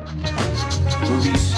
Movies.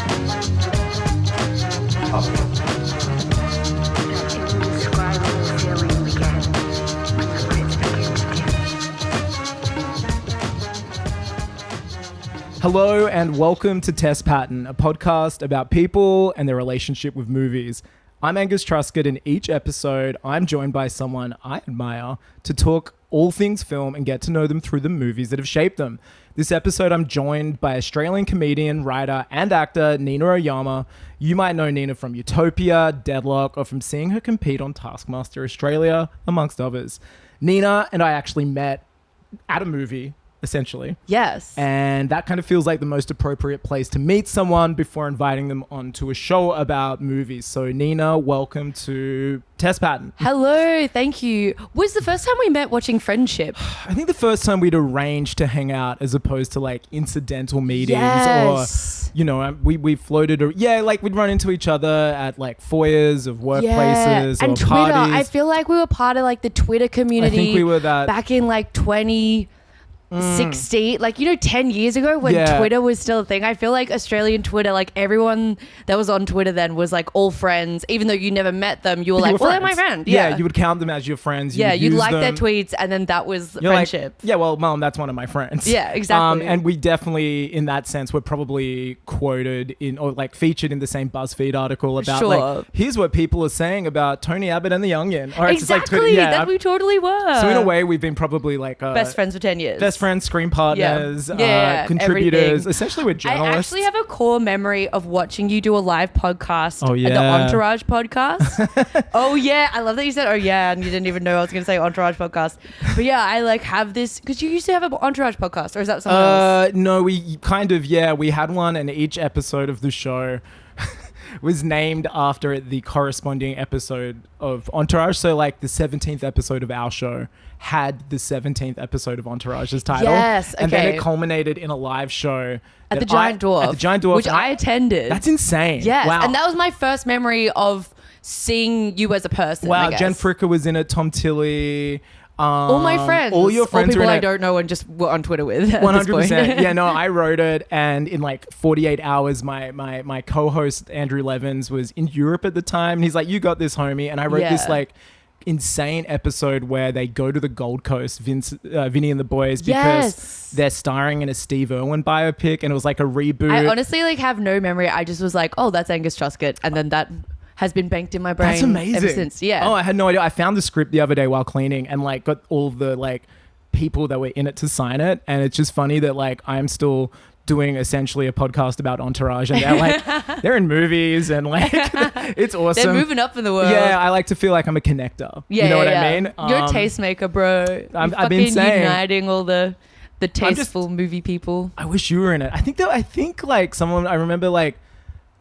Hello and welcome to Test Pattern, a podcast about people and their relationship with movies. I'm Angus Truskett, and each episode I'm joined by someone I admire to talk all things film and get to know them through the movies that have shaped them. This episode I'm joined by Australian comedian, writer and actor Nina Oyama. You might know Nina from Utopia, Deadloch, or from seeing her compete on Taskmaster Australia, amongst others. Nina and I actually met at a movie, essentially. Yes. And that kind of feels like the most appropriate place to meet someone before inviting them onto a show about movies. So Nina, welcome to Test Pattern. Hello, thank you. Was the first time we met watching Friendship? I think the first time we'd arranged to hang out as opposed to like incidental meetings Yes. or, you know, we floated, like we'd run into each other at like foyers of workplaces and or Twitter. parties. I feel like we were part of like the Twitter community. I think we were that. Back in like 2016, like, you know, 10 years ago when Twitter was still a thing. I feel like Australian Twitter, like everyone that was on Twitter then was like all friends. Even though you never met them, you were like, well, they're my friend. Yeah, you would count them as your friends. You'd like their tweets, and then that was friendship. Like, yeah, well, Mom, that's one of my friends. Yeah, exactly. And we definitely, in that sense, were probably quoted in or like featured in the same BuzzFeed article about like, here's what people are saying about Tony Abbott and the Youngin. Or exactly, that we totally were. So in a way, we've been probably like best friends for 10 years. Best friends, screen partners, contributors. Everything. Essentially, we're journalists. I actually have a core memory of watching you do a live podcast. Oh, yeah. The Entourage podcast. Oh, yeah. I love that you said, oh, yeah, and you didn't even know I was going to say Entourage podcast. But yeah, I like have this, because you used to have an Entourage podcast, or is that something else? No, we kind of, we had one, and each episode of the show was named after the corresponding episode of Entourage. So like the 17th episode of our show had the 17th episode of Entourage's title. Yes, okay. And then it culminated in a live show at the Giant Dwarf. At the Giant Dwarf. Which I attended. That's insane. Yes. Wow. And that was my first memory of seeing you as a person. Wow. Jen Fricker was in it. Tom Tilley. All my friends. All your friends. All people are in I it. don't know and just were on Twitter with. 100%. Yeah, no, I wrote it, and in like 48 hours, my co-host Andrew Levins was in Europe at the time, and he's like, "You got this, homie." And I wrote this like insane episode where they go to the Gold Coast, Vinny and the boys, because they're starring in a Steve Irwin biopic, and it was like a reboot. I honestly like have no memory. I just was like, "Oh, that's Angus Truskett," and then that has been banked in my brain. That's amazing. Ever since. Yeah. Oh, I had no idea. I found the script the other day while cleaning, and like got all the like people that were in it to sign it, and it's just funny that like I'm still doing essentially a podcast about Entourage, and they're like they're in movies, and like it's awesome. They're moving up in the world. Yeah, I like to feel like I'm a connector. Yeah, you know what I mean? You're a tastemaker, bro. I've been saying, uniting all the tasteful movie people. I wish you were in it. I think like someone I remember like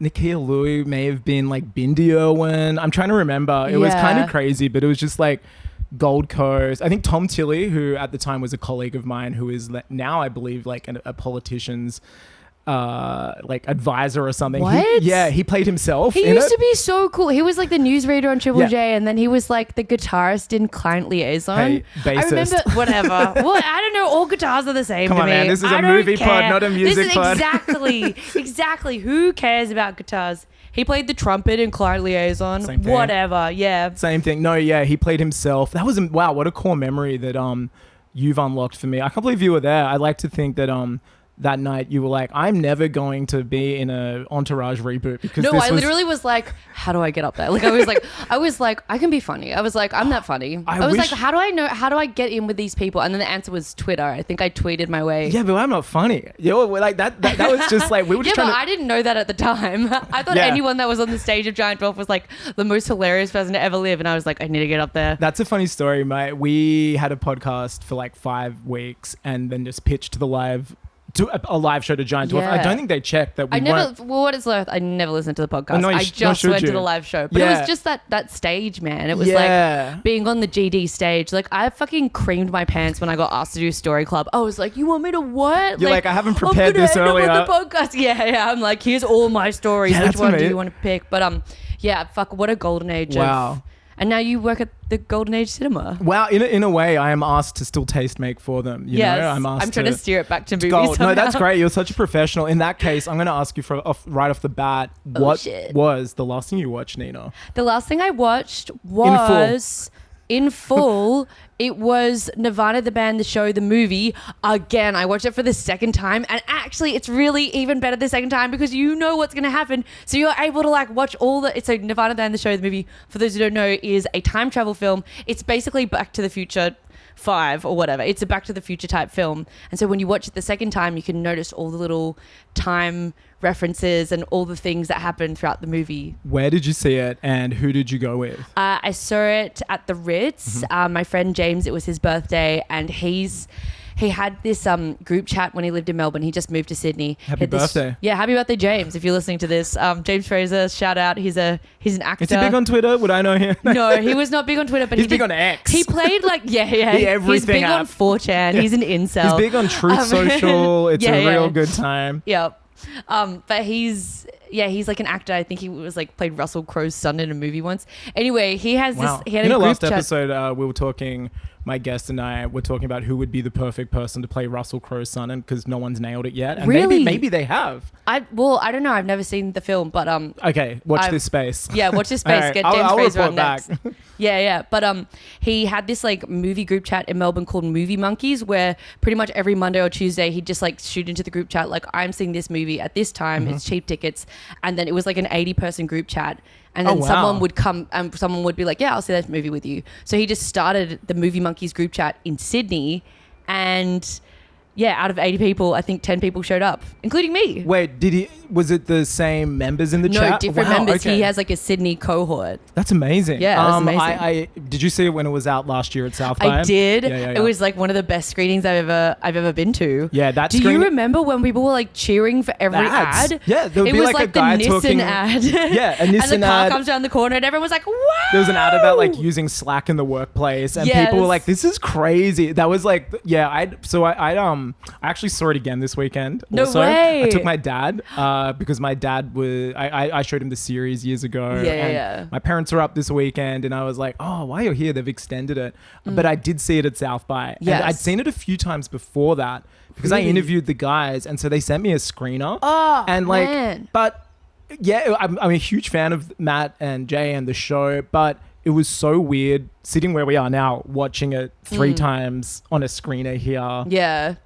Nakia Louie may have been like Bindi Irwin. I'm trying to remember. It was kind of crazy, but it was just like Gold Coast. I think Tom Tilley, who at the time was a colleague of mine, who is now I believe like a politician's like advisor or something. What? He played himself. He used to be so cool. He was like the newsreader on Triple J, and then he was like the guitarist in Client Liaison. Hey, bassist. I remember whatever. Well, I don't know. All guitars are the same. Come to on, me. man. This is I a don't movie care. pod, not a music pod. Exactly. Who cares about guitars? He played the trumpet in Client Liaison. Same thing. Whatever. Yeah. Same thing. No, he played himself. That was wow. What a core memory that you've unlocked for me. I can't believe you were there. I like to think that that night you were like, I'm never going to be in a Entourage reboot because I literally was like, how do I get up there? Like I was like, I can be funny. I was like, I'm not funny. I was like, how do I get in with these people? And then the answer was Twitter. I think I tweeted my way. Yeah, but I'm not funny. Like that was just like we were just but I didn't know that at the time. I thought anyone that was on the stage of Giant Dwarf was like the most hilarious person to ever live, and I was like, I need to get up there. That's a funny story, mate. We had a podcast for like 5 weeks and then just pitched a live show to Giant Dwarf. I don't think they checked that we weren't. Well, what it's worth, I never listened to the podcast. No, I just went to the live show. But it was just that stage, man. It was like being on the GD stage. Like I fucking creamed my pants when I got asked to do Story Club. I was like, you want me to what? You're like I haven't prepared this earlier. On the podcast. Yeah. I'm like, here's all my stories. Which one do you want to pick? But fuck, what a golden age. Wow. And now you work at the Golden Age Cinema. Wow, in a way, I am asked to still taste make for them. You know? I'm trying to steer it back to movies. Gold. No, that's great. You're such a professional. In that case, I'm going to ask you right off the bat, what was the last thing you watched, Nina? The last thing I watched was in full. It was Nirvana, the band, the show, the movie. Again, I watched it for the second time, and actually, it's really even better the second time because you know what's going to happen. So you're able to like watch all the. It's Nirvana, the band, the show, the movie. For those who don't know, is a time travel film. It's basically Back to the Future 5 or whatever. It's a Back to the Future type film, and so when you watch it the second time, you can notice all the little time references and all the things that happen throughout the movie. Where did you see it and who did you go with? I saw it at the Ritz. My friend James, it was his birthday, and he had this group chat when he lived in Melbourne. He just moved to Sydney. Happy birthday. Yeah, happy birthday, James, if you're listening to this. James Fraser, shout out. He's an actor. Is he big on Twitter? Would I know him? No, he was not big on Twitter, but he's big on X. He played he's big on 4chan. He's an incel. He's big on Truth Social. It's a real good time. Yep. But he's like an actor. I think he was like played Russell Crowe's son in a movie once. Anyway, he has this. He had a group last chat. episode we were talking. My guest and I were talking about who would be the perfect person to play Russell Crowe's son, and because no one's nailed it yet. And really? maybe they have. I don't know. I've never seen the film, but okay, watch this space. Yeah, watch this space. Right, Get James Fraser on back. next. Yeah. But he had this like movie group chat in Melbourne called Movie Monkeys, where pretty much every Monday or Tuesday he'd just like shoot into the group chat like, I'm seeing this movie at this time. It's cheap tickets, and then it was like an 80-person group chat. And then someone would come and someone would be like, yeah, I'll see that movie with you. So he just started the Movie Monkeys group chat in Sydney, and out of 80 people, I think 10 people showed up, including me. Wait, was it the same members in the chat? No, different members. Okay. He has like a Sydney cohort. That's amazing. Yeah, that's amazing. Did you see it when it was out last year at South by? I did. Yeah. It was like one of the best screenings I've ever been to. Yeah, Do you remember when people were like cheering for every ad? Yeah, there would be like a guy the Nissan talking. ad. Yeah, a Nissan ad. And the car comes down the corner and everyone was like, wow. There was an ad about like using Slack in the workplace, and people were like, "This is crazy." That was like, I actually saw it again this weekend. No way. I took my dad because my dad I showed him the series years ago. Yeah. My parents are up this weekend, and I was like, "Oh, while you're here, they've extended it." But I did see it at South by. Yes. And I'd seen it a few times before that because I interviewed the guys, and so they sent me a screener. Oh, and like, man. But yeah, I'm a huge fan of Matt and Jay and the show, but it was so weird sitting where we are now, watching it 3 times on a screener here. Yeah.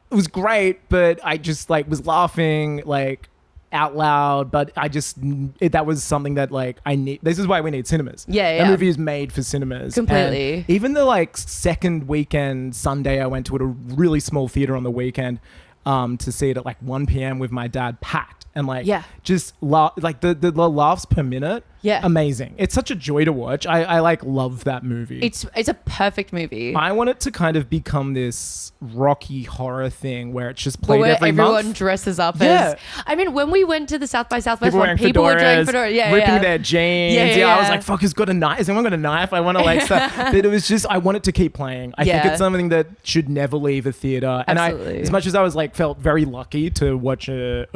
It was great, but I just like was laughing like out loud, but that was something that like I need. This is why we need cinemas. Yeah. That movie is made for cinemas. Completely. And even the like second weekend Sunday, I went to a really small theater on the weekend to see it at like 1 p.m. with my dad, packed. And like, just like the laughs per minute. Yeah. Amazing. It's such a joy to watch. I like love that movie. It's a perfect movie. I want it to kind of become this Rocky horror thing where it's just played where every everyone month. dresses up as. I mean, when we went to the South by Southwest one, people were wearing fedoras. Yeah, ripping their jeans. Yeah, I was like, fuck, who's got a knife? Has anyone got a knife? I want to like stuff. But it was just, I want it to keep playing. I think it's something that should never leave a theater. And as much as I was like, felt very lucky to watch it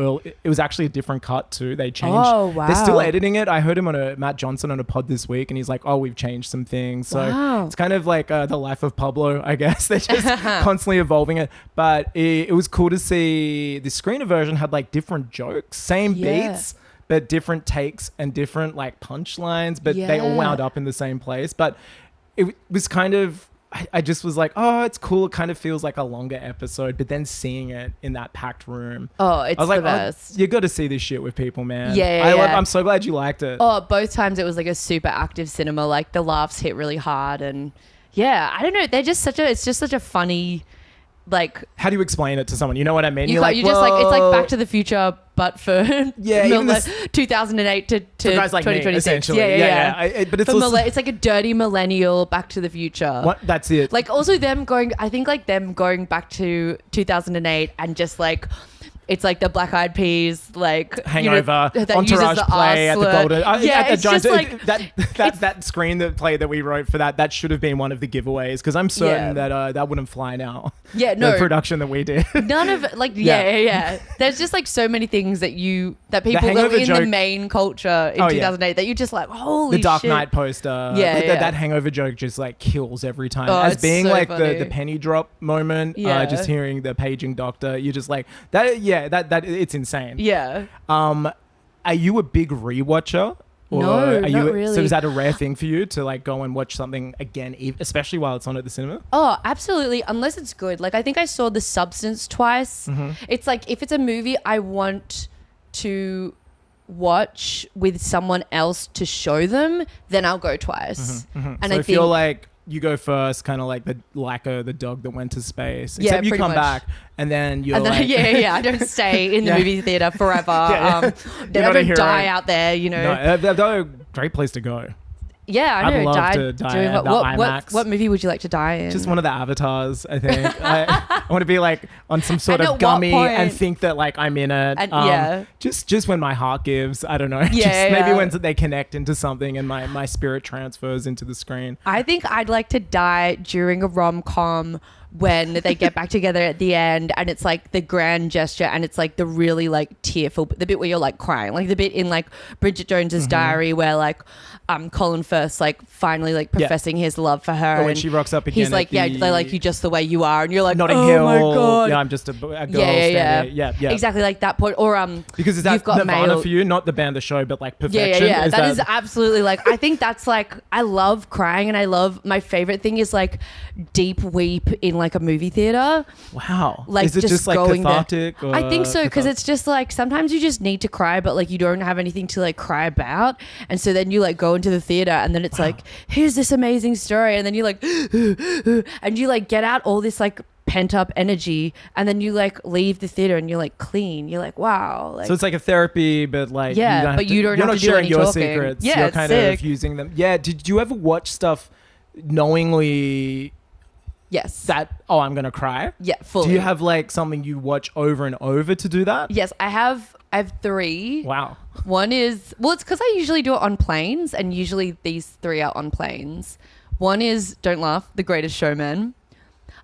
was actually a different cut too. They changed. Oh, wow. They're still editing it. I heard him on Matt Johnson on a pod this week, and he's like, oh, we've changed some things. So it's kind of like the life of Pablo, I guess. They're just constantly evolving it. But it was cool to see the screener version had like different jokes, same beats, but different takes and different like punchlines, but they all wound up in the same place. But it was kind of, I just was like, oh, it's cool. It kind of feels like a longer episode, but then seeing it in that packed room. Oh, it's I was like, the best. Oh, you got to see this shit with people, man. Yeah. I'm so glad you liked it. Oh, both times it was like a super active cinema. Like the laughs hit really hard, and I don't know. They're just it's just such a funny, like. How do you explain it to someone? You know what I mean? It's like Back to the Future, but for 2008 to guys like 2026. Me, essentially. But it's like a dirty millennial Back to the Future. What? That's it. Like also them going back to 2008 and just like it's like the Black Eyed Peas, like Hangover, that Entourage uses the play at the R Golden. Yeah, it's just like that screen that play that we wrote for that should have been one of the giveaways because I'm certain that wouldn't fly now. Yeah, no. The production that we did. None of like yeah. There's just like so many things that people that were in the main culture in 2008 that you just like holy the Dark shit. Knight poster. That Hangover joke just like kills every time. As being so like the penny drop moment. Just hearing the paging doctor, you're just like that. Yeah, that it's insane. Yeah. Are you a big rewatcher? Or no, not really. So is that a rare thing for you to like go and watch something again, especially while it's on at the cinema? Oh, absolutely. Unless it's good. Like I think I saw The Substance twice. Mm-hmm. It's like if it's a movie I want to watch with someone else to show them, then I'll go twice. Mm-hmm, mm-hmm. And so I feel like you go first, kind of like the Laika, the dog that went to space. Yeah, except you come much. back and then you're I don't stay in the movie theater forever. They don't die out there, you know. No, they're a great place to go. Yeah, I know. I'd love to die at the IMAX. What movie would you like to die in? Just one of the avatars, I think. I want to be like on some sort of gummy and think that like I'm in it. And, Just when my heart gives, I don't know. Maybe when they connect into something and my spirit transfers into the screen. I think I'd like to die during a rom-com when they get back together at the end and it's like the grand gesture and it's like the really like tearful, the bit where you're like crying, like the bit in like Bridget Jones's Diary where like Colin Firth like finally like professing his love for her. Or when she rocks up again. He's like, they like you just the way you are, and you're like, Notting oh Hill. my god, yeah, I'm just a girl. Yeah. Yeah. Exactly like that point. Or because is that You've Got Nirvana Mail. For you, not the band, the show, but like perfection. Yeah. That is absolutely like I think that's like I love crying and I love my favorite thing is like deep weep in like a movie theater. Wow. Like is it just like going cathartic? Or I think so because it's just like sometimes you just need to cry but like you don't have anything to like cry about, and so then you like go into the theater and then it's like here's this amazing story, and then you like and you like get out all this like pent up energy, and then you like leave the theater and you're like clean, you're like wow, like, so it's like a therapy but like you're not sharing your talking. secrets. You're kind of using them. Did you ever watch stuff knowingly? Yes. I'm gonna cry? Yeah, fully. Do you have like something you watch over and over to do that? Yes, I have 3. Wow. One is, it's because I usually do it on planes, and usually these 3 are on planes. One is, don't laugh, The Greatest Showman.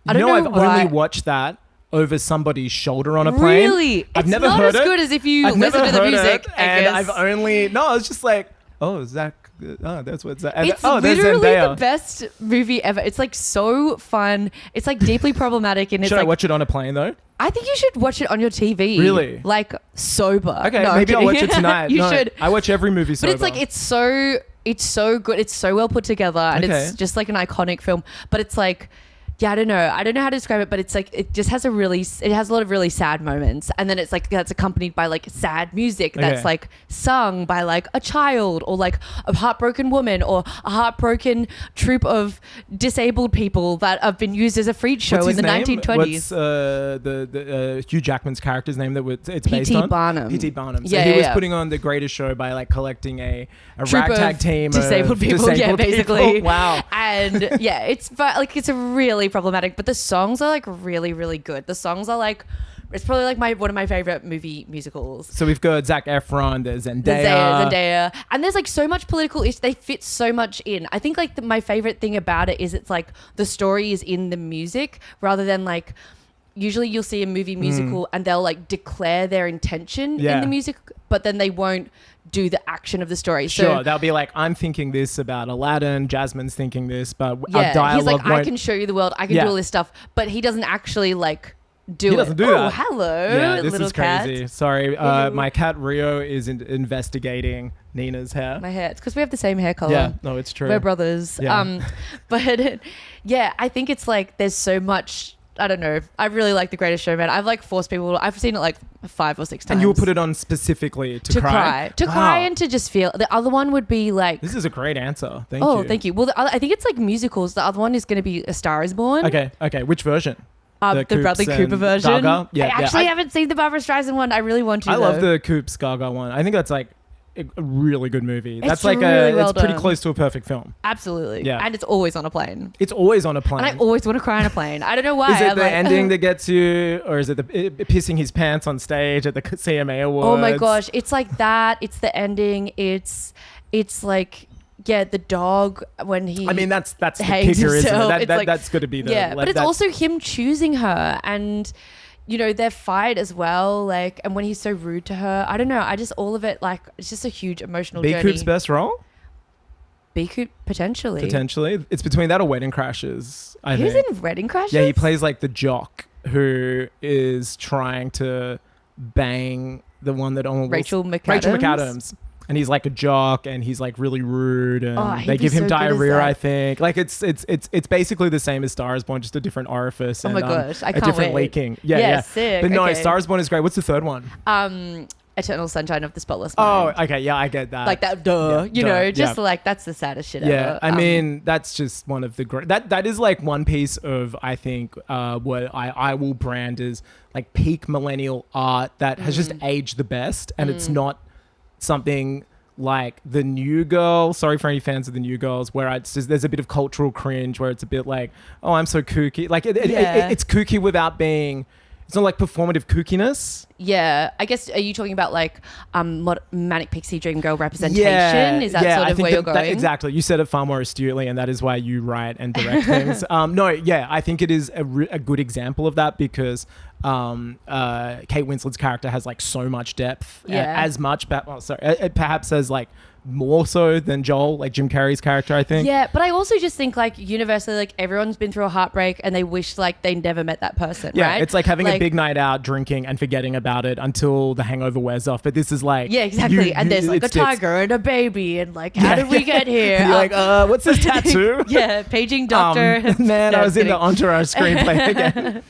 I don't know I've why. only watched that over somebody's shoulder on a plane. Really? I've it's never not heard as it. good as if you I've listen never to the heard music. it, and I was just like, oh, Zach. Oh, that's what Zach. It's there's literally Zendaya. the best movie ever. It's like so fun. It's like deeply problematic, and it's Should like, I watch it on a plane though? I think you should watch it on your TV. Really? Like sober. Okay, No, maybe I'm I'll watch kidding. it tonight. You should. I watch every movie sober. But it's like it's so good. It's so well put together, and it's just like an iconic film. But it's like, I don't know how to describe it, but it's like it has a lot of really sad moments, and then it's like that's accompanied by like sad music that's like sung by like a child or like a heartbroken woman or a heartbroken troupe of disabled people that have been used as a freak show in the 1920s. What's the Hugh Jackman's character's name that it's based on? P.T. Barnum. So he was putting on The Greatest Show by like collecting a ragtag team disabled of people. Disabled basically. People. Wow. And it's a really problematic, but the songs are like really, really good. The songs are like, it's probably like one of my favorite movie musicals. So we've got Zac Efron, there's Zendaya. And there's like so much political they fit so much in. I think like my favorite thing about it is it's like the story is in the music rather than like, usually you'll see a movie musical and they'll like declare their intention in the music, but then they won't do the action of the story. Sure, they'll be like, I'm thinking this about Aladdin, Jasmine's thinking this, but our dialogue he's like, won't... I can show you the world, I can do all this stuff, but he doesn't actually like do it. He doesn't do that. Oh, hello, yeah, this little is crazy. cat. Sorry, my cat Rio is investigating Nina's hair. My hair. It's because we have the same hair color. Yeah, no, it's true. We're brothers. Yeah. But I think it's like there's so much. I don't know. I really like The Greatest Showman. I've like forced people. I've seen it like 5 or 6 times. And you will put it on specifically to cry? To cry and to just feel. The other one would be like... This is a great answer. Thank you. Oh, thank you. Well, I think it's like musicals. The other one is going to be A Star Is Born. Okay. Which version? The Bradley Cooper version. Gaga? Yeah, I actually haven't seen the Barbara Streisand one. I really want to. I love the Coops Gaga one. I think that's like a really good movie. It's That's like really well it's pretty done. close to a perfect film. Absolutely. Yeah. And it's always on a plane. It's always on a plane. And I always want to cry on a plane. I don't know why. Is it I'm the like, ending that gets you, or is it the pissing his pants on stage at the CMA Awards? Oh my gosh, it's like that. It's the ending. It's like, yeah, the dog when he. I mean, that's the hangs kicker, isn't himself. it? It's like- That's got to be the. yeah, like, but it's that's- also him choosing her and, you know, their fight as well. Like, and when he's so rude to her, I don't know. I just all of it, like, it's just a huge emotional B journey. Coop's best role. B Coop potentially. Potentially, it's between that or Wedding Crashers. I He was think. in Wedding Crashers. Yeah, he plays like the jock who is trying to bang the one that almost Rachel McAdams. Rachel McAdams. And he's like a jock, and he's like really rude, and Oh, he'd they be give him so good as diarrhea. that. I think like it's basically the same as Star Is Born, just a different orifice. Oh and, my gosh, I a can't different wait. leaking. Yeah, Yeah, yeah. sick. But no, Okay. Star Is Born is great. What's the third one? Eternal Sunshine of the Spotless Oh, Mind. okay, yeah, I get that. Like that, duh. Yeah, You duh, know, just yeah. like that's the saddest shit Yeah, ever. I mean that's just one of the great. That is like one piece of I think what I will brand as like peak millennial art that has just aged the best, and it's not something like the New Girl. Sorry for any fans of the New Girls, where it's just, there's a bit of cultural cringe where it's a bit like, oh, I'm so kooky. Like it's kooky without being. It's not like performative kookiness. Yeah, I guess, are you talking about like Manic Pixie Dream Girl representation? Is that sort I of think where you're going? exactly. You said it far more astutely, and that is why you write and direct things. No, yeah, I think it is a good example of that because Kate Winslet's character has like so much depth, as much, perhaps as like more so than Joel, like Jim Carrey's character, I think. Yeah, but I also just think like universally, like everyone's been through a heartbreak and they wish like they never met that person, Yeah, right? it's like having a big night out, drinking and forgetting about it until the hangover wears off. But this is like... Yeah, exactly. And there's like a tiger and a baby and like, how did we get here? And you're like, what's this tattoo? Yeah, paging doctor. Man, No, I was in kidding. the Entourage screenplay again.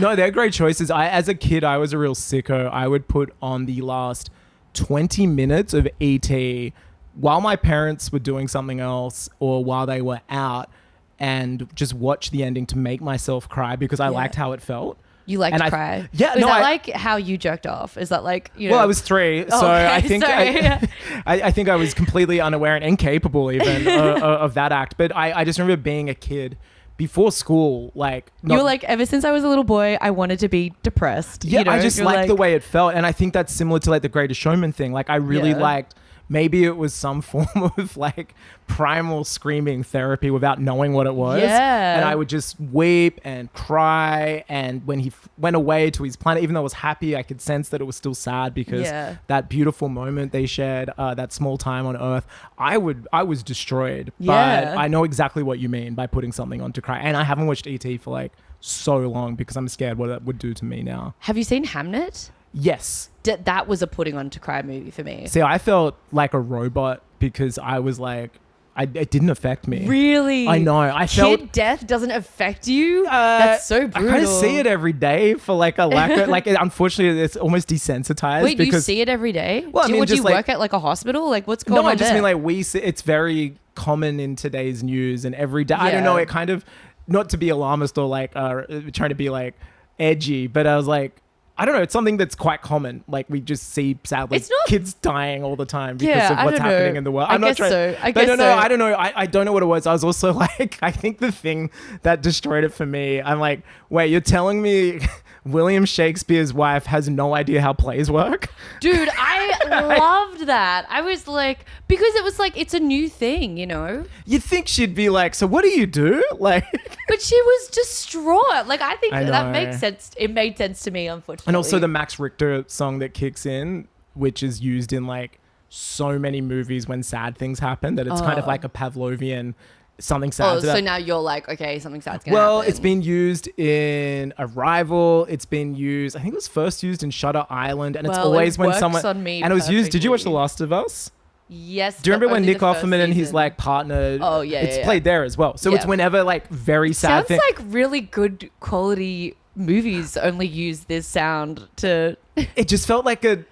No, they're great choices. As a kid, I was a real sicko. I would put on the last 20 minutes of E.T. while my parents were doing something else or while they were out and just watch the ending to make myself cry because I liked how it felt. You like to cry? Yeah, Is no, that like how you jerked off? Is that like, you know? Well, I was 3, so Okay, I think sorry. I think I was completely unaware and incapable even of that act. But I just remember being a kid before school, like... You were like, ever since I was a little boy, I wanted to be depressed. Yeah, you know? I just You're liked like, the way it felt. And I think that's similar to like the Greatest Showman thing. Like I really liked... Maybe it was some form of like primal screaming therapy without knowing what it was. Yeah. And I would just weep and cry. And when he went away to his planet, even though I was happy, I could sense that it was still sad because that beautiful moment they shared, that small time on Earth, I was destroyed. Yeah. But I know exactly what you mean by putting something on to cry. And I haven't watched E.T. for like so long because I'm scared what it would do to me now. Have you seen Hamnet? Yes. That was a putting on to cry movie for me. See, I felt like a robot because I was like, it didn't affect me. Really? I know. I felt... Kid death doesn't affect you? That's so brutal. I kind of see it every day for like a lack of... like, unfortunately, it's almost desensitized. Wait, do you because, see it every day? Well, I mean, do you just like... work at like a hospital? Like what's going on No, I just there? mean like we see... It's very common in today's news and every day. I don't know. It kind of... Not to be alarmist or like trying to be like edgy, but I was like... I don't know. It's something that's quite common. Like we just see sadly kids dying all the time because of what's happening in the world. I guess so. I don't know. I don't know what it was. I was also like, I think the thing that destroyed it for me, I'm like, wait, you're telling me William Shakespeare's wife has no idea how plays work? Dude, I loved that. I was like, because it was like, it's a new thing, you know? You'd think she'd be like, so what do you do? Like, but she was distraught. Like, I think I that know. makes sense. It made sense to me, unfortunately. and also the Max Richter song that kicks in, which is used in like so many movies when sad things happen, that it's kind of like a Pavlovian something sad. Oh, so now you're like, okay, something sad's gonna Well, happen. it's been used in Arrival. It's been used, I think it was first used in Shutter Island, and it's Well, always it when works someone... on me and it was used... Did you watch The perfectly. Last of Us? Yes. Do you remember when only Nick the first Offerman and his season. like partner... Oh, yeah, It's yeah. played there as well. So it's Yeah. whenever like very sad Sounds thing... like really good quality movies only use this sound to... It just felt like a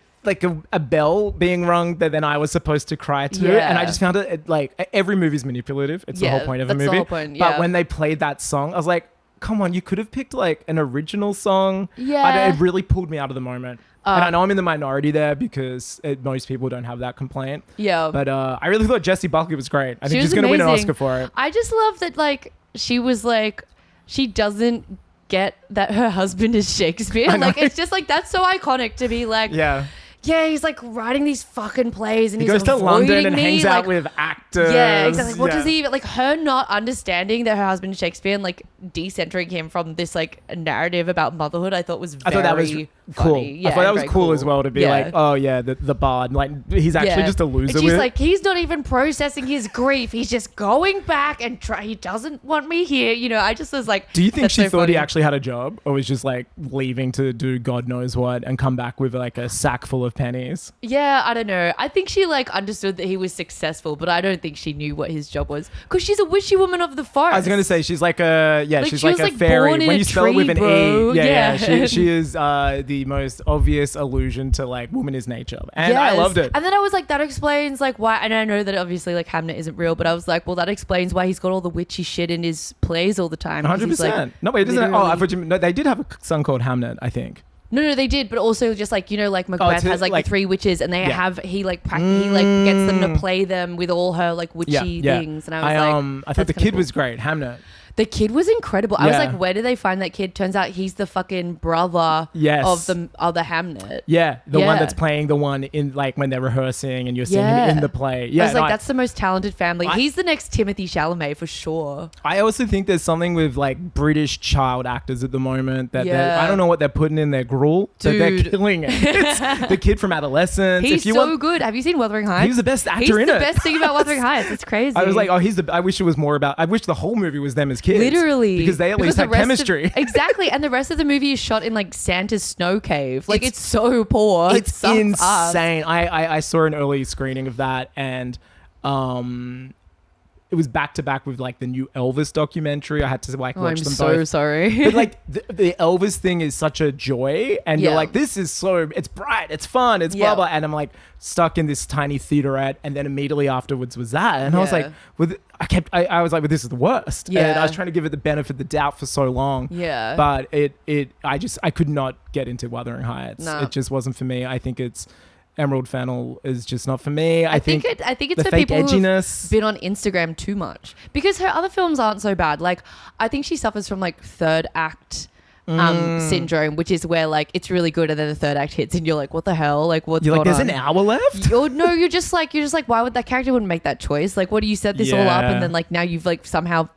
bell being rung that then I was supposed to cry to. Yeah. And I just found it like every movie's manipulative. It's the Yeah, whole point of a that's the movie. whole point, But yeah. when they played that song, I was like, come on, you could have picked like an original song. Yeah. It really pulled me out of the moment. And I know I'm in the minority there because most people don't have that complaint. Yeah. But I really thought Jessie Buckley was great. I think was she's going to win an amazing. Oscar for it. I just love that, like, she was like, she doesn't get that her husband is Shakespeare. Like, it's just like, that's so iconic to be like, yeah, he's like writing these fucking plays and he he's goes to London and me. hangs like, out with actors. Yeah, exactly. What does he even, like, her not understanding that her husband is Shakespeare and like decentering him from this like narrative about motherhood, I thought was very I thought that was funny. cool. Yeah, I thought that was very cool as well to be like, oh yeah, the bard, like he's actually just a loser. And she's with like, he's not even processing his grief. He's just going back and he doesn't want me here. You know, I just was like, do you think that's she so thought funny. he actually had a job or was just like leaving to do God knows what and come back with like a sack full of pennies? Yeah, I don't know. I think she like understood that he was successful, but I don't think she knew what his job was because she's a wishy woman of the forest. I was gonna say she's like a she's she like was, a like, fairy. born in When a you spell it with an tree, bro. E, Yeah. she is the most obvious allusion to like woman is nature, and I Yes. loved it. And then I was like, that explains like why. And I know that obviously like Hamnet isn't real, but I was like, well, that explains why he's got all the witchy shit in his plays all the time. 100%. No, wait, it doesn't. Oh, I thought no, they did have a son called Hamnet, I think. No, they did, but also just like, you know, like Macbeth has like the 3 witches, and they have he like he like gets them to play them with all her like witchy things, and I was like, I thought the kid was great, Hamnet. The kid was incredible. I was Yeah. like, where did they find that kid? Turns out he's the fucking brother Yes. of the other Hamnet. Yeah, the one Yeah. that's playing the one in like when they're rehearsing and you're seeing Yeah. him in the play. Yeah, I was like, no, that's the most talented family. He's the next Timothy Chalamet for sure. I also think there's something with like British child actors at the moment that Yeah. I don't know what they're putting in their gruel, but they're Dude. killing it. It's the kid from Adolescence. He's so good. Have you seen Wuthering Heights? He was the best actor He's in the it. best thing about Wuthering Heights. It's crazy. I was like, I wish it was more about. I wish the whole movie was them as kids. Literally. because they at least the had rest chemistry. Exactly. And the rest of the movie is shot in like Santa's snow cave. Like it's so poor. It's sucks insane. ass. I saw an early screening of that, and it was back to back with like the new Elvis documentary. I had to like watch I'm them so both. sorry. But like the Elvis thing is such a joy, and you're Yeah. like, this is so, it's bright, it's fun, it's Yeah. blah blah, and I'm like stuck in this tiny theaterette, and then immediately afterwards was that, and I was Yeah. like, I was like, well, this is the worst, and I was Yeah. trying to give it the benefit of the doubt for so long, Yeah. but I could not get into Wuthering Heights. Nah. It just wasn't for me. I think it's Emerald Fennell is just not for me. I think it's the for fake people edginess. who've been on Instagram too much because her other films aren't so bad. Like I think she suffers from like third act syndrome, which is where like it's really good and then the third act hits and you're like, what the hell? Like what's You're like, going there's on? an hour left. You're just like, why would that character wouldn't make that choice? Like, what do you set this all up Yeah. and then like now you've like somehow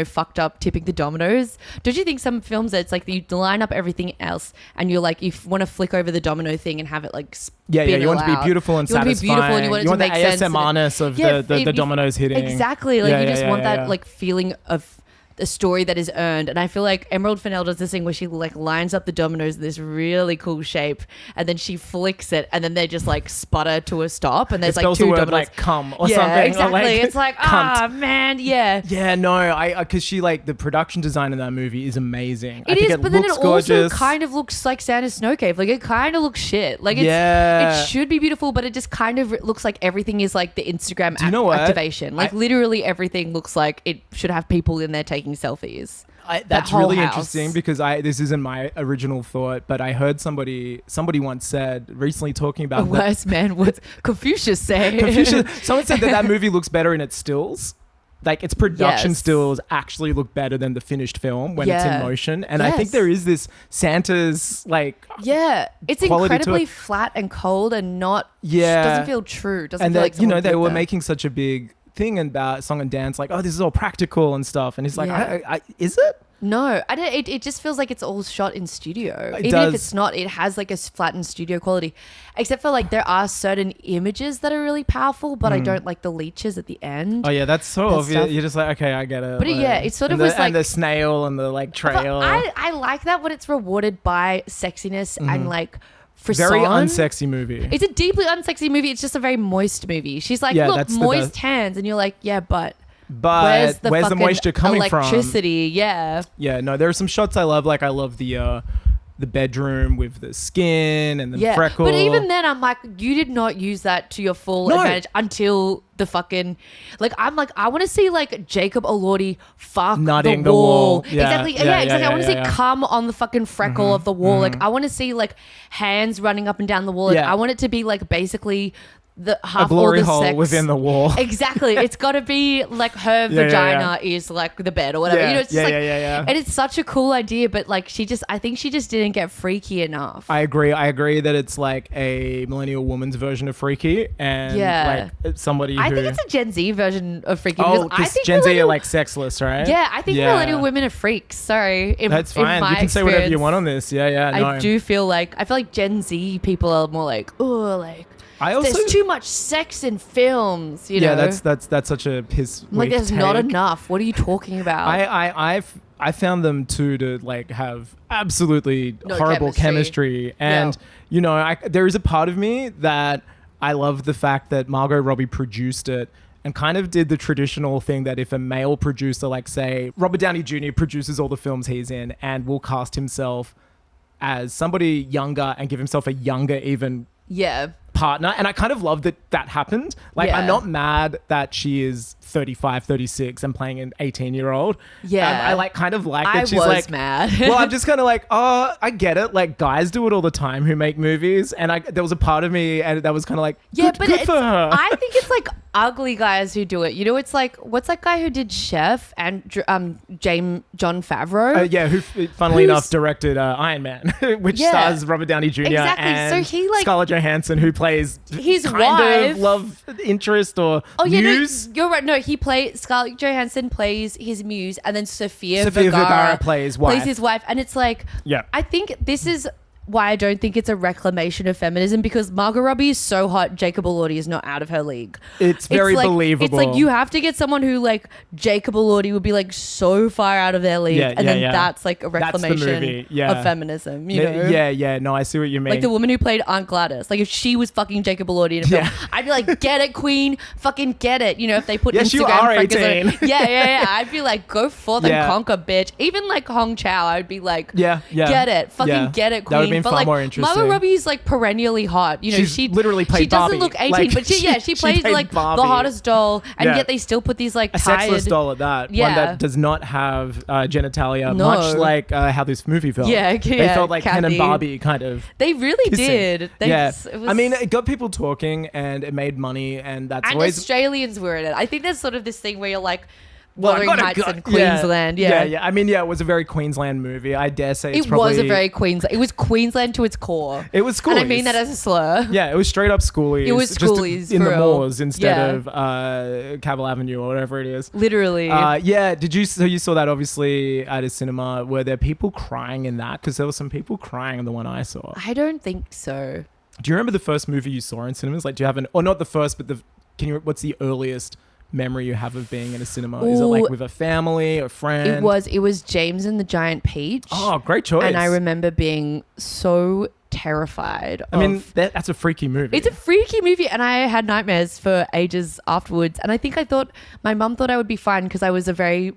fucked up tipping the dominoes? Don't you think some films that it's like you line up everything else and you're like you want to flick over the domino thing and have it like Yeah, spin you want it to be out. beautiful and You want to be satisfying. beautiful and you want it to the make sense and ASMR-ness of the dominoes hitting. Exactly. Like Yeah, you yeah, just yeah, want yeah, that yeah. like feeling of a story that is earned. And I feel like Emerald Fennell does this thing where she like lines up the dominoes in this really cool shape and then she flicks it and then they just like sputter to a stop and there's It like spells two the word dominoes. like come or Yeah, something. or, exactly. like, It's like, cunt. man, yeah. Yeah, no, because she like the production design in that movie is amazing. I It think is, but then it looks also gorgeous. kind of looks like Santa's snow cave. Like it kind of looks shit. Like Yeah. it should be beautiful, but it just kind of looks like everything is like the Instagram Do you know what? activation. Like literally everything looks like it should have people in there taking selfies. That's whole really house. interesting because this isn't my original thought, but I heard somebody once said recently talking about A wise man would Confucius say. Someone said that movie looks better in its stills. Like its production Yes. stills actually look better than the finished film when it's in Yeah. motion. And I think Yes. there is this Santa's like Yeah, it's quality to incredibly it. flat and cold and not. Yeah. doesn't feel true. Doesn't and feel that like you know someone they did were that. making such a big thing about song and dance, like, oh, this is all practical and stuff. And it's like, Yeah. is it? No, I don't. It just feels like it's all shot in studio. It Even does. if it's not, it has like a flattened studio quality. Except for like there are certain images that are really powerful, but I don't like the leeches at the end. Oh yeah, that's so That obvious. stuff. You're just like, okay, I get it. But like, yeah, it sort of and was the, like- and the snail and the like But trail. I like that when it's rewarded by sexiness and like frisson. Very unsexy movie. It's a deeply unsexy movie. It's just a very moist movie. She's like, Yeah, look, that's the moist best. hands, and you're like, yeah, but But where's the fucking moisture coming from? electricity? Yeah. Yeah, no, there are some shots I love. Like I love the the bedroom with the skin and the freckle. But even then, I'm like, you did not use that to your full advantage until the fucking, like, I'm like, I want to see like Jacob Elordi fuck nutting the wall. Yeah. Exactly. Yeah, exactly. I want to see cum on the fucking freckle of the wall. Like, I want to see like hands running up and down the wall. Like, I want it to be like basically the half a glory all the hole sex within the wall. Exactly. It's got to be like her vagina is like the bed or whatever. You know, it's just like, and it's such a cool idea, but like I think she just didn't get freaky enough. I agree that it's like a millennial woman's version of freaky, and like somebody I think it's a Gen Z version of freaky. Oh, because Gen Z are like sexless, right? Yeah, I think millennial women are freaks. Sorry. That's fine. You can say whatever you want on this. No. I feel like Gen Z people are more like, oh, like, there's too much sex in films, you know. Yeah, that's such a piss. Like, there's not enough. What are you talking about? I found them too to like have absolutely horrible chemistry. And you know, there is a part of me that I love the fact that Margot Robbie produced it and kind of did the traditional thing that if a male producer, like say Robert Downey Jr. produces all the films he's in and will cast himself as somebody younger and give himself a younger even partner. And I kind of love that happened. Like, I'm not mad that she is 35, 36 and playing an 18-year-old. I like kind of like that she's like mad. Well, I'm just kind of like, oh, I get it. Like, guys do it all the time who make movies. And there was a part of me and that was kind of like, good for her. I think it's like ugly guys who do it. You know, it's like, what's that guy who did Chef and John Favreau? Who funnily enough directed Iron Man, which stars Robert Downey Jr. Exactly. and so he like Scarlett Johansson, who plays his kind of love interest or muse. No, you're right. No, he plays Scarlett Johansson plays his muse, and then Sofia Vergara plays his wife, and it's like, I think this is why I don't think it's a reclamation of feminism, because Margot Robbie is so hot, Jacob Elordi is not out of her league. It's very believable. It's like you have to get someone who like Jacob Elordi would be like so far out of their league, and then that's like a reclamation of feminism. You know? No, I see what you mean. Like the woman who played Aunt Gladys. Like if she was fucking Jacob Elordi in a film, I'd be like, get it, queen, fucking get it. You know, if they put Instagram you are 18. I'd be like, go forth and conquer, bitch. Even like Hong Chow, I'd be like, get it, fucking get it, queen. But far more interesting. Margot Robbie's like perennially hot. You know, she literally played She doesn't Barbie. look 18, like, but she plays like Barbie. the hottest doll, and yet they still put these like a sexless doll at that. One that does not have genitalia, much like how this movie felt. They felt like Ken and Barbie kind of. They really did. I mean, it got people talking and it made money, and that's always Australians were in it. I think there's sort of this thing where you're like, Wuthering Heights in Queensland. I mean, it was a very Queensland movie. I dare say it was a very Queensland. It was Queensland to its core. It was schoolies. And I mean that as a slur. Yeah, it was straight up schoolies. It was schoolies in the moors instead of Cavill Avenue or whatever it is. Literally. So you saw that obviously at a cinema. Were there people crying in that? Because there were some people crying in the one I saw. I don't think so. Do you remember the first movie you saw in cinemas? Like, do you have or not the first, but what's the earliest memory you have of being in a cinema? Is it like with a family or friend? It was James and the Giant Peach. Oh, great choice. And I remember being so terrified. I mean, that's a freaky movie. It's a freaky movie, and I had nightmares for ages afterwards. And I think my mum thought I would be fine because I was a very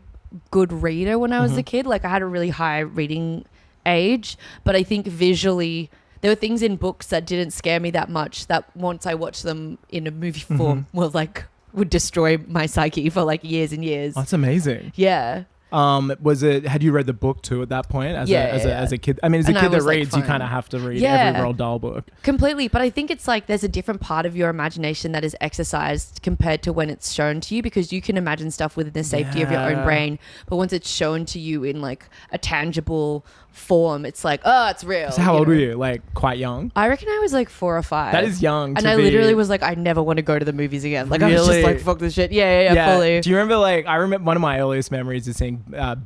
good reader when I was a kid. Like I had a really high reading age, but I think visually there were things in books that didn't scare me that much that once I watched them in a movie form would destroy my psyche for like years and years. That's amazing. Yeah. Had you read the book too at that point as a kid? I mean, as a kid that reads, you kind of have to read every Roald Dahl book. Completely. But I think it's like there's a different part of your imagination that is exercised compared to when it's shown to you, because you can imagine stuff within the safety of your own brain. But once it's shown to you in like a tangible form, it's like, oh, it's real. So how old were you? Like quite young? I reckon I was like 4 or 5. That is young. And I literally was like, I never want to go to the movies again. Like I was just like, fuck this shit. Yeah, fully. Do you remember I remember one of my earliest memories is seeing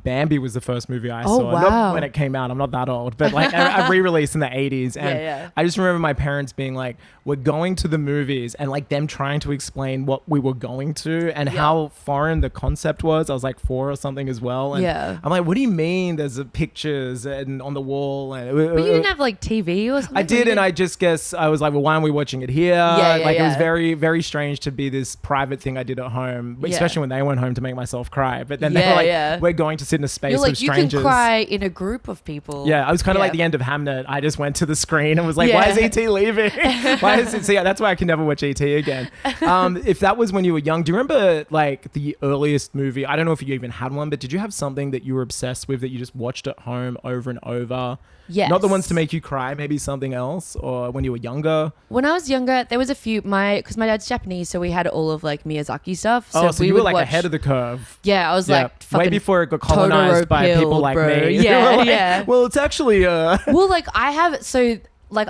Bambi was the first movie I saw. Wow. Not when it came out. I'm not that old, but like a re-release in the 80s. And I just remember my parents being like, we're going to the movies, and like them trying to explain what we were going to and how foreign the concept was. I was like 4 or something as well. And I'm like, what do you mean there's pictures and on the wall? And but you didn't have like TV or something? I did, and I just guess I was like, well, why aren't we watching it here? It was very, very strange to be this private thing I did at home, especially when they went home to make myself cry. But then they were like, we're going to sit in a space You're like, of strangers. you can cry in a group of people. Yeah, I was kind of like the end of Hamnet. I just went to the screen and was like, why is E.T. leaving? Why is it? So yeah, that's why I can never watch E.T. again. If that was when you were young, do you remember like the earliest movie? I don't know if you even had one, but did you have something that you were obsessed with that you just watched at home over and over? Yes. Not the ones to make you cry, maybe something else, or when you were younger? When I was younger, there was a few, because my dad's Japanese, so we had all of like Miyazaki stuff. So you were like ahead of the curve. Yeah, I was like fucking way before it got colonized by people like me. Yeah, like, yeah. Well, it's actually Well, like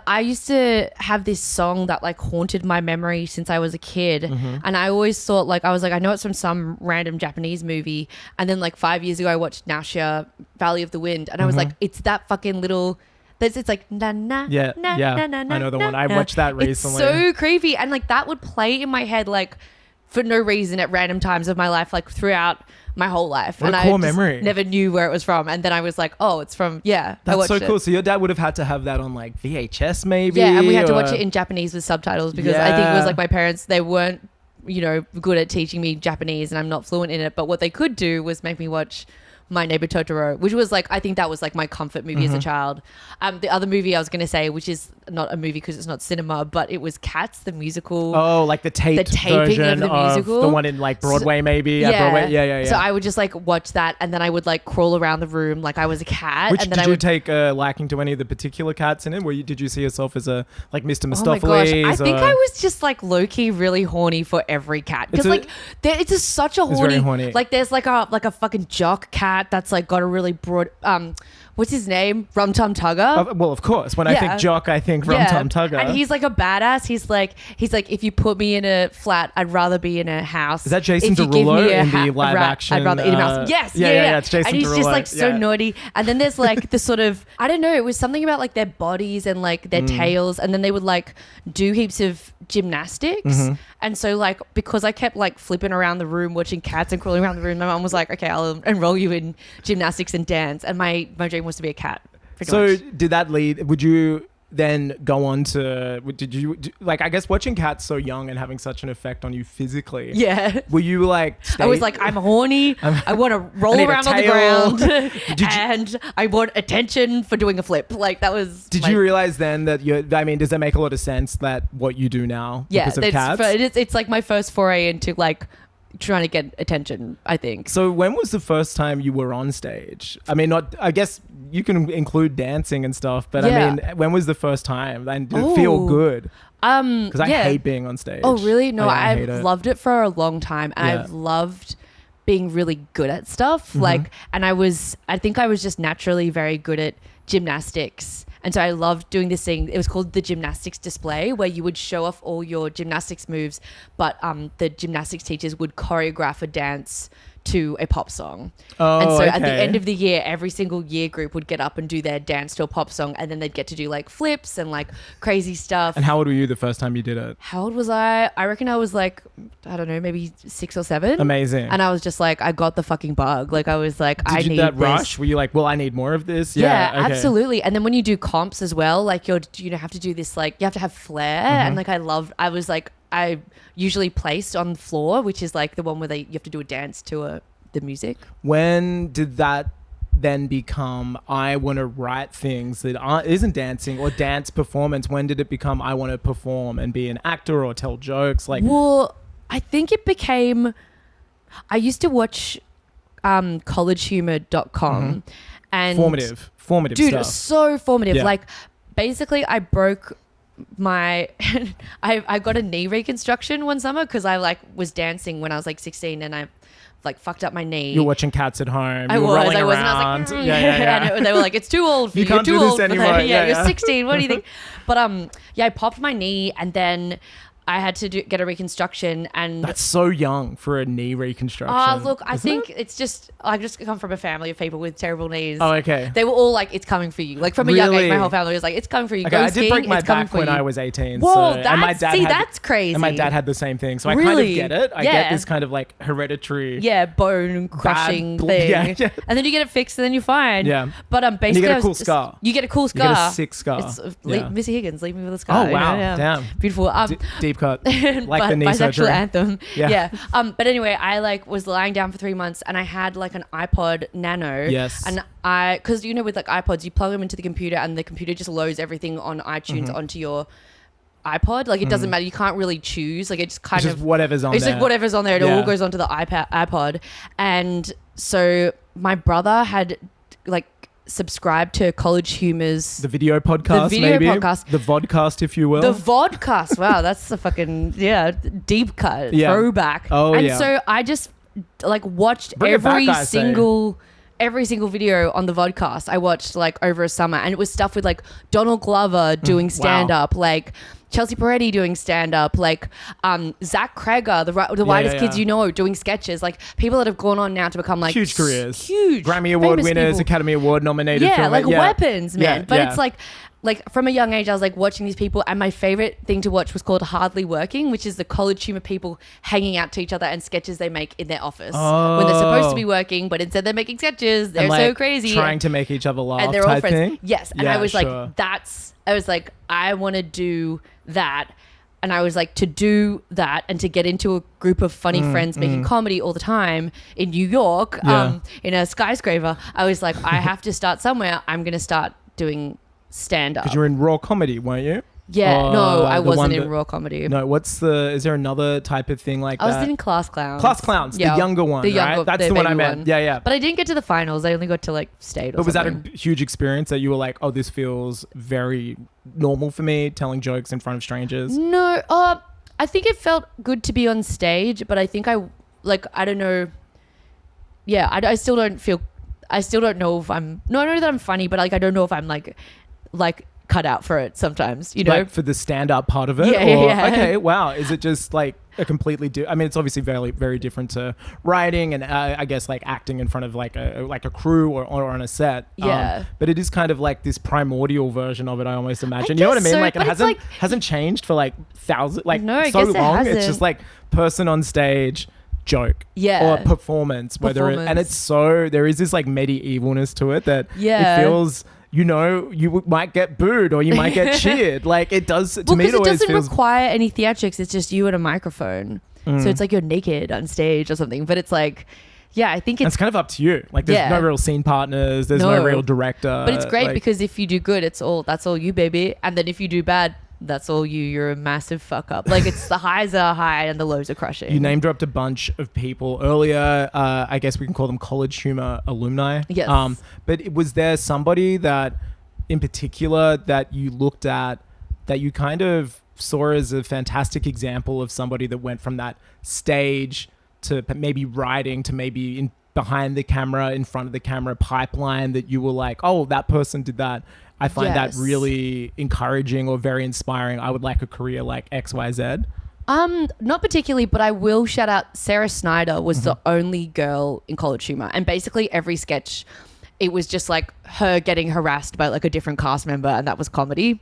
I used to have this song that like haunted my memory since I was a kid. And I always thought like, I was like, I know it's from some random Japanese movie. And then like 5 years ago, I watched Nausea, Valley of the Wind. And I was like, it's that fucking little, it's like, na, na, yeah, na, yeah. na, na, I know the na, one. I na. watched that recently. It's so creepy. And like that would play in my head like for no reason at random times of my life, like throughout my whole life. What and a core I just memory. never knew where it was from. And then I was like, oh, it's from, I That's so watched cool. it. So your dad would have had to have that on like VHS maybe? Yeah, and we had to watch it in Japanese with subtitles because I think it was like my parents, they weren't, good at teaching me Japanese and I'm not fluent in it. But what they could do was make me watch My Neighbor Totoro, which was like, I think that was like my comfort movie as a child. The other movie I was going to say, which is not a movie because it's not cinema, but it was Cats, the musical. Oh, like the taping version of the musical. The one in like Broadway maybe. At Broadway. Yeah. So I would just like watch that and then I would like crawl around the room like I was a cat. Which and then did you take a liking to any of the particular cats in it? Did you see yourself as a like Mr. Oh my Mistopheles? gosh, I think I was just like low-key really horny for every cat because like it's just such a horny, very horny. Like there's like a fucking jock cat that's like got a really broad what's his name? Rum Tum Tugger. Well, of course. When I think jock, I think Rum Tum Tugger. And he's like a badass. He's like, if you put me in a flat, I'd rather be in a house. Is that Jason If you give Derulo me a in the live rat, action? I'd rather eat a mouse. Yes. Yeah, it's Jason And he's Derulo. just like so naughty. And then there's like the sort of, I don't know, it was something about like their bodies and like their tails. And then they would like do heaps of gymnastics. And so like, because I kept like flipping around the room watching cats and crawling around the room, my mom was like, okay, I'll enroll you in gymnastics and dance. And my dream was to be a cat. So did that lead, would you then go on to, I guess watching Cats so young and having such an effect on you physically. Yeah. Were you like, I was like, I'm horny. I want to roll around on the ground. And I want attention for doing a flip. Like that was. Did you realize then that does that make a lot of sense that what you do now because of Cats? It's like my first foray into like trying to get attention, I think. So when was the first time you were on stage? I mean, I guess you can include dancing and stuff, but I mean, when was the first time? And did it feel good? Because I hate being on stage. Oh, really? No, I've loved it for a long time. And I've loved being really good at stuff. Like, and I think I was just naturally very good at gymnastics. And so I loved doing this thing. It was called the gymnastics display, where you would show off all your gymnastics moves, but the gymnastics teachers would choreograph a dance to a pop song. Oh, and so okay. at the end of the year, every single year group would get up and do their dance to a pop song, and then they'd get to do like flips and like crazy stuff. And how old were you the first time you did it? How old was I? I reckon I was like, I don't know, maybe 6 or 7. Amazing. And I was just like, I got the fucking bug. Like I was like, I need that this. rush? Were you like, well, I need more of this? Yeah, okay. absolutely. And then when you do comps as well, like have to do this, like you have to have flair. And like I usually placed on the floor, which is like the one where you have to do a dance to the music. When did that then become I want to write things that isn't dancing or dance performance? When did it become I want to perform and be an actor or tell jokes? Like, well, I think it became, I used to watch CollegeHumor.com and formative dude, stuff. so formative. Yeah. Like basically I broke my I got a knee reconstruction one summer because I like was dancing when I was like 16 and I like fucked up my knee. You're watching Cats at home. I was. And I was like, yeah. And they were like, it's too old for you. Can't You're too do old this for anymore. that. Yeah, you're 16. What do you think? But I popped my knee and then I had to get a reconstruction, and that's so young for a knee reconstruction. Look, I think it's just I just come from a family of people with terrible knees. Oh, okay. They were all like, "It's coming for you." Like from a young age, my whole family was like, "It's coming for you." Okay, Go I skiing, did break my it's coming back for when you. I was 18. Whoa, that's crazy. And my dad had the same thing, so I kind of get it. I get this kind of like hereditary, bone crushing thing. Yeah. And then you get it fixed, and then you're fine. Yeah. But basically, and you get a cool scar. You get a cool scar. You get a sick scar. Missy Higgins, leave me with a scar. Oh wow, yeah. damn, Beautiful. deep deep cut, like the knee bisexual surgery. anthem. Yeah. Yeah. But anyway, I like was lying down for 3 months and I had like an iPod Nano. Yes. And because you know with like iPods, you plug them into the computer and the computer just loads everything on iTunes onto your iPod. Like it doesn't matter. You can't really choose. Like it just kind It's of just whatever's on it's there. like whatever's on there. It Yeah. all goes onto the iPod. And so my brother had like subscribed to CollegeHumor's The video podcast, maybe. podcast. The vodcast, if you will. The vodcast. Wow, that's a fucking deep cut throwback. Oh, and yeah. so I just like watched Bring it back, every I say. single video on the vodcast. I watched like over a summer, and it was stuff with like Donald Glover doing stand up, like Chelsea Peretti doing stand up, like Zach Kreger, the whitest kids you know, doing sketches, like people that have gone on now to become like huge careers, huge Grammy Award famous winners, people. Academy Award nominated. Yeah, film. like weapons, man. Yeah, but yeah. it's like from a young age, I was like watching these people, and my favorite thing to watch was called Hardly Working, which is the college humor people hanging out to each other and sketches they make in their office when they're supposed to be working, but instead they're making sketches. They're And, like, so crazy, trying to make each other laugh, and they're all type friends. thing. Yes, and Yeah, I was sure. like, I want to do that. And I was like, to do that and to get into a group of funny friends making comedy all the time in New York, in a skyscraper, I was like, I have to start somewhere. I'm going to start doing stand up. Because you were in raw comedy, weren't you? Yeah, Or no, I the one wasn't in that- raw comedy. No, is there another type of thing like I that? was in Class Clowns. Class Clowns, the younger one, right? That's the one I baby meant. one. Yeah, yeah. But I didn't get to the finals. I only got to like state or But was that something. a huge experience that you were like, oh, this feels very normal for me, telling jokes in front of strangers? No, I think it felt good to be on stage, but I think I don't know. Yeah, I still don't know if I'm, no, I know that I'm funny, but like, I don't know if I'm like cut out for it sometimes, you know? Like for the stand-up part of it? Yeah, or, yeah. Okay, wow. Is it just like a completely I mean, it's obviously very, very different to writing and I guess like acting in front of like a crew or on a set. Yeah. But it is kind of like this primordial version of it, I almost imagine. I You know what I guess mean? so, Like it but it's hasn't changed for like thousands, like No, I so guess it long. It's hasn't. just like person on stage, joke. Yeah. Or performance. And it's so, there is this like medievalness to it that Yeah. it feels, you know, might get booed or you might get cheered. Like it does, to me it because it always doesn't feels... require any theatrics. It's just you and a microphone. So it's like you're naked on stage or something. But it's like, yeah, I think It's it's, kind of up to you. Like there's Yeah. no real scene partners. There's no No. real director. but it's great like- because if you do good, that's all you, baby. And then if you do bad, that's all you. You're a massive fuck up. Like it's the highs are high and the lows are crushing. You name dropped a bunch of people earlier. I guess we can call them CollegeHumor alumni. Yes. But was there somebody that, in particular, that you looked at that you kind of saw as a fantastic example of somebody that went from that stage to maybe writing to maybe in behind the camera, in front of the camera pipeline that you were like, oh, that person did that. I find that Yes. really encouraging or very inspiring. I would like a career like XYZ. Not particularly, but I will shout out Sarah Snyder was Mm-hmm. the only girl in CollegeHumor, and basically every sketch, it was just like her getting harassed by like a different cast member, and that was comedy,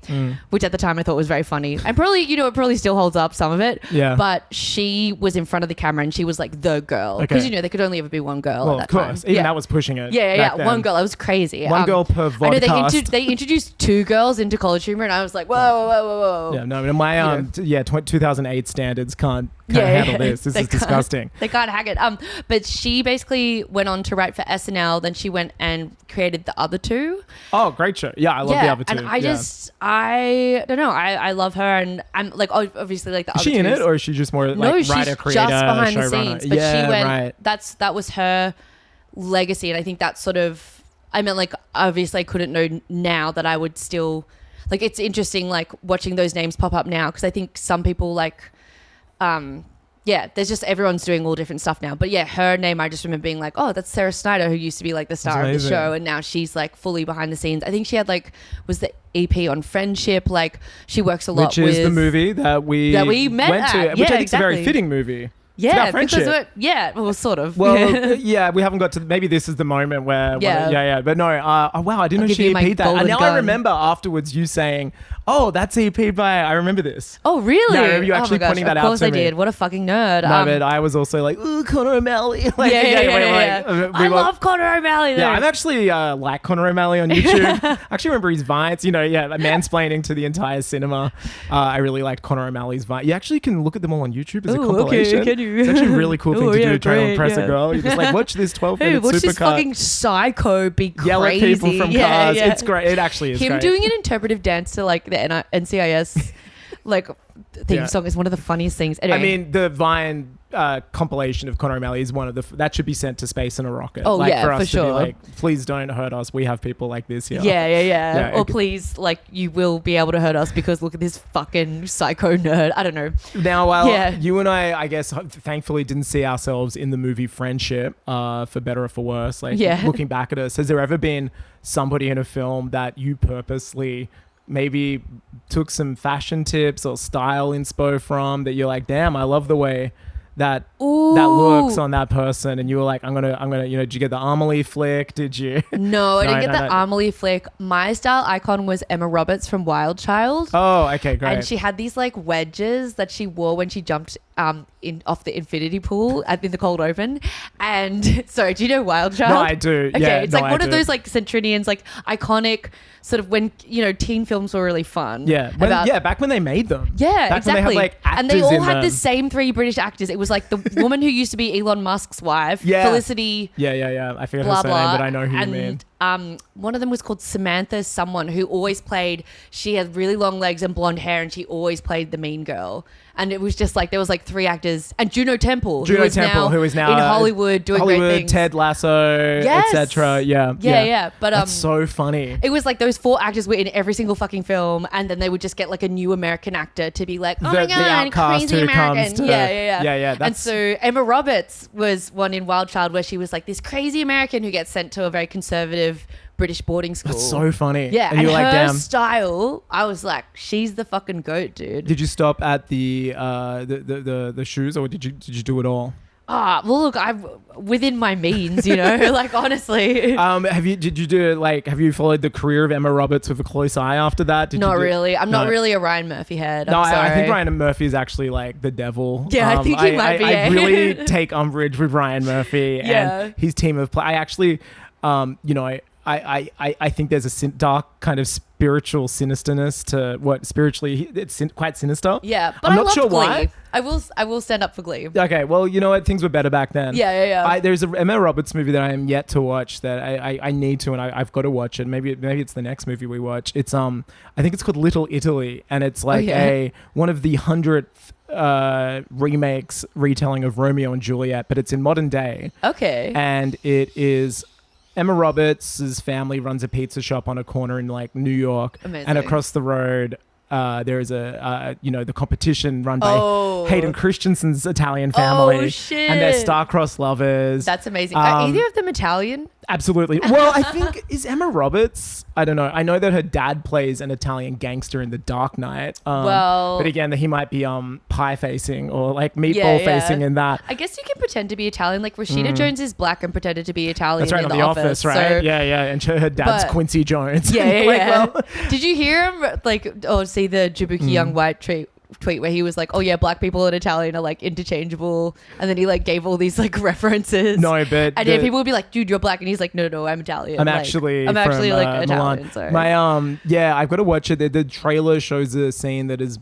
which at the time I thought was very funny, and probably it probably still holds up some of it. Yeah. But she was in front of the camera, and she was like the girl because Okay. there could only ever be one girl. Well, at of that course. time. Even that was pushing it. back then. One girl. It was crazy. One girl per I know vodcast. they introduced two girls into CollegeHumor, and I was like, whoa. Yeah, no, my 2008 standards can't Yeah, handle this. This they is can't- disgusting. They can't hack it. But she basically went on to write for SNL. Then she went and created the other two. Oh, great show. Yeah, I love the other two. And I Yeah. I don't know. I love her, and I'm like obviously like the Is other she in two it, or is she just more like no, writer, she's creator, just behind the showrunner? scenes. But Yeah, she went. right. That was her legacy, and I think that's sort of. I mean, like obviously I couldn't know now that I would still. Like it's interesting, like watching those names pop up now because I think some people like. There's just everyone's doing all different stuff now. But yeah, her name I just remember being like, oh, that's Sarah Snyder, who used to be like the star of the amazing. show, and now she's like fully behind the scenes. I think she had was the EP on Friendship. Like she works a lot Which is with the movie that we met went to, at. which Yeah, I think is a very exactly. fitting movie. Yeah, friendship. well, sort of. Well, yeah, we haven't got to. Maybe this is the moment where. Yeah. But no. Oh wow, I didn't know give she you my EP'd that. And golden now gun. I remember afterwards you saying, "Oh, that's EP'd by." I remember this. Oh, really? Yeah, I remember you actually oh my gosh, pointing that out Of course to I me. did. What a fucking nerd. No, but I was also like, "Ooh, Conor O'Malley." Like, I love Conor O'Malley. Yeah, I'm actually like Conor O'Malley on YouTube. I actually remember his Vines, like mansplaining to the entire cinema. I really liked Conor O'Malley's Vine. You actually can look at them all on YouTube as a compilation. Okay, can you? It's actually a really cool thing to do, try to great, impress a girl. You just like, watch this 12-minute watch this supercut. fucking psycho be crazy. Yell at people from cars. It's great. It actually is Him great. doing an interpretive dance to like the NCIS like theme song is one of the funniest things. Anyway. I mean, the Vine compilation of Conor O'Malley is one of the that should be sent to space in a rocket. Oh, like, yeah, for us for to sure. be like, please don't hurt us. We have people like this here. Yeah. Or please, like, you will be able to hurt us because look at this fucking psycho nerd. I don't know. Now, while you and I guess, thankfully didn't see ourselves in the movie Friendship, for better or for worse, like looking back at us, has there ever been somebody in a film that you purposely maybe took some fashion tips or style inspo from that you're like, damn, I love the way that looks on that person, and you were like, I'm gonna did you get the Amelie flick? Did you? No, I didn't get the Amelie flick. My style icon was Emma Roberts from Wild Child. Oh, okay, great. And she had these like wedges that she wore when she jumped off the infinity pool in the cold open. And sorry, do you know Wild Child? No, I do. Okay, it's like one of those like Centrinians, like iconic sort of when teen films were really fun. Yeah, back when they made them. Yeah, back exactly. When they had, like, and they actors all in had them. the same three British actors. It was like the woman who used to be Elon Musk's wife, Yeah. Felicity. Yeah. I forget her Blah surname, blah. but I know who you mean. One of them was called Samantha someone who always played. She had really long legs and blonde hair, and she always played the mean girl. And it was just like there was like three actors, and Juno Temple, who is now in Hollywood doing great things. Ted Lasso, etc. Yeah. But that's so funny. It was like those four actors were in every single fucking film, and then they would just get like a new American actor to be like, oh my god, outcast crazy who American. comes to- Yeah. That's- And so Emma Roberts was one in Wild Child where she was like this crazy American who gets sent to a very conservative British boarding school. That's so funny. Yeah, and you're her like, damn. style, I was like, she's the fucking goat, dude. Did you stop at the shoes, or did you do it all? Well, look, I'm within my means, like honestly. Have you followed the career of Emma Roberts with a close eye after that? Not really. I'm not really a Ryan Murphy head. I'm sorry. I think Ryan Murphy is actually like the devil. Yeah, I think he might be. I really take umbrage with Ryan Murphy and his team of play. I actually, I think there's a dark kind of spiritual sinisterness to what spiritually it's quite sinister. Yeah, but I'm I not love sure Glee. why. I will stand up for Glee. Okay, well, you know what? Things were better back then. Yeah. There's a Emma Roberts movie that I am yet to watch that I need to, and I've got to watch it. Maybe it's the next movie we watch. It's I think it's called Little Italy, and it's like one of the 100th remakes retelling of Romeo and Juliet, but it's in modern day. Okay. And it is Emma Roberts' family runs a pizza shop on a corner in like New York. Amazing. And across the road there is the competition run by Hayden Christensen's Italian family. Oh, shit. And they're star-crossed lovers. That's amazing. Are either of them Italian? Absolutely. Well, I think, is Emma Roberts, I don't know. I know that her dad plays an Italian gangster in The Dark Knight. But again, he might be pie-facing or like meatball-facing in that. I guess you can pretend to be Italian. Like Rashida Jones is black and pretended to be Italian. That's right, in on The Office, right? So, yeah. And her dad's Quincy Jones. Yeah. Did you hear him see the Jabuki Young White tweet where he was like, oh yeah, black people and Italian are like interchangeable, and then he like gave all these like references. No, but and then people would be like, dude, you're black, and he's like, no, I'm Italian. I'm actually like Italian. Milan. Sorry. I've got to watch it. The trailer shows a scene that is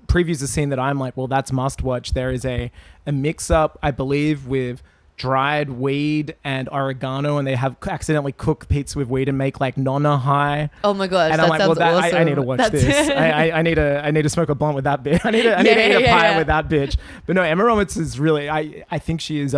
previews a scene that I'm like, well, that's must watch. There is a mix up, I believe, with dried weed and oregano, and they have accidentally cooked pizza with weed and make like nonna high. Oh my gosh, and that sounds awesome. I need to watch this. I need to smoke a blunt with that bitch. I need to eat a pie with that bitch. But no, Emma Roberts is really, I think she is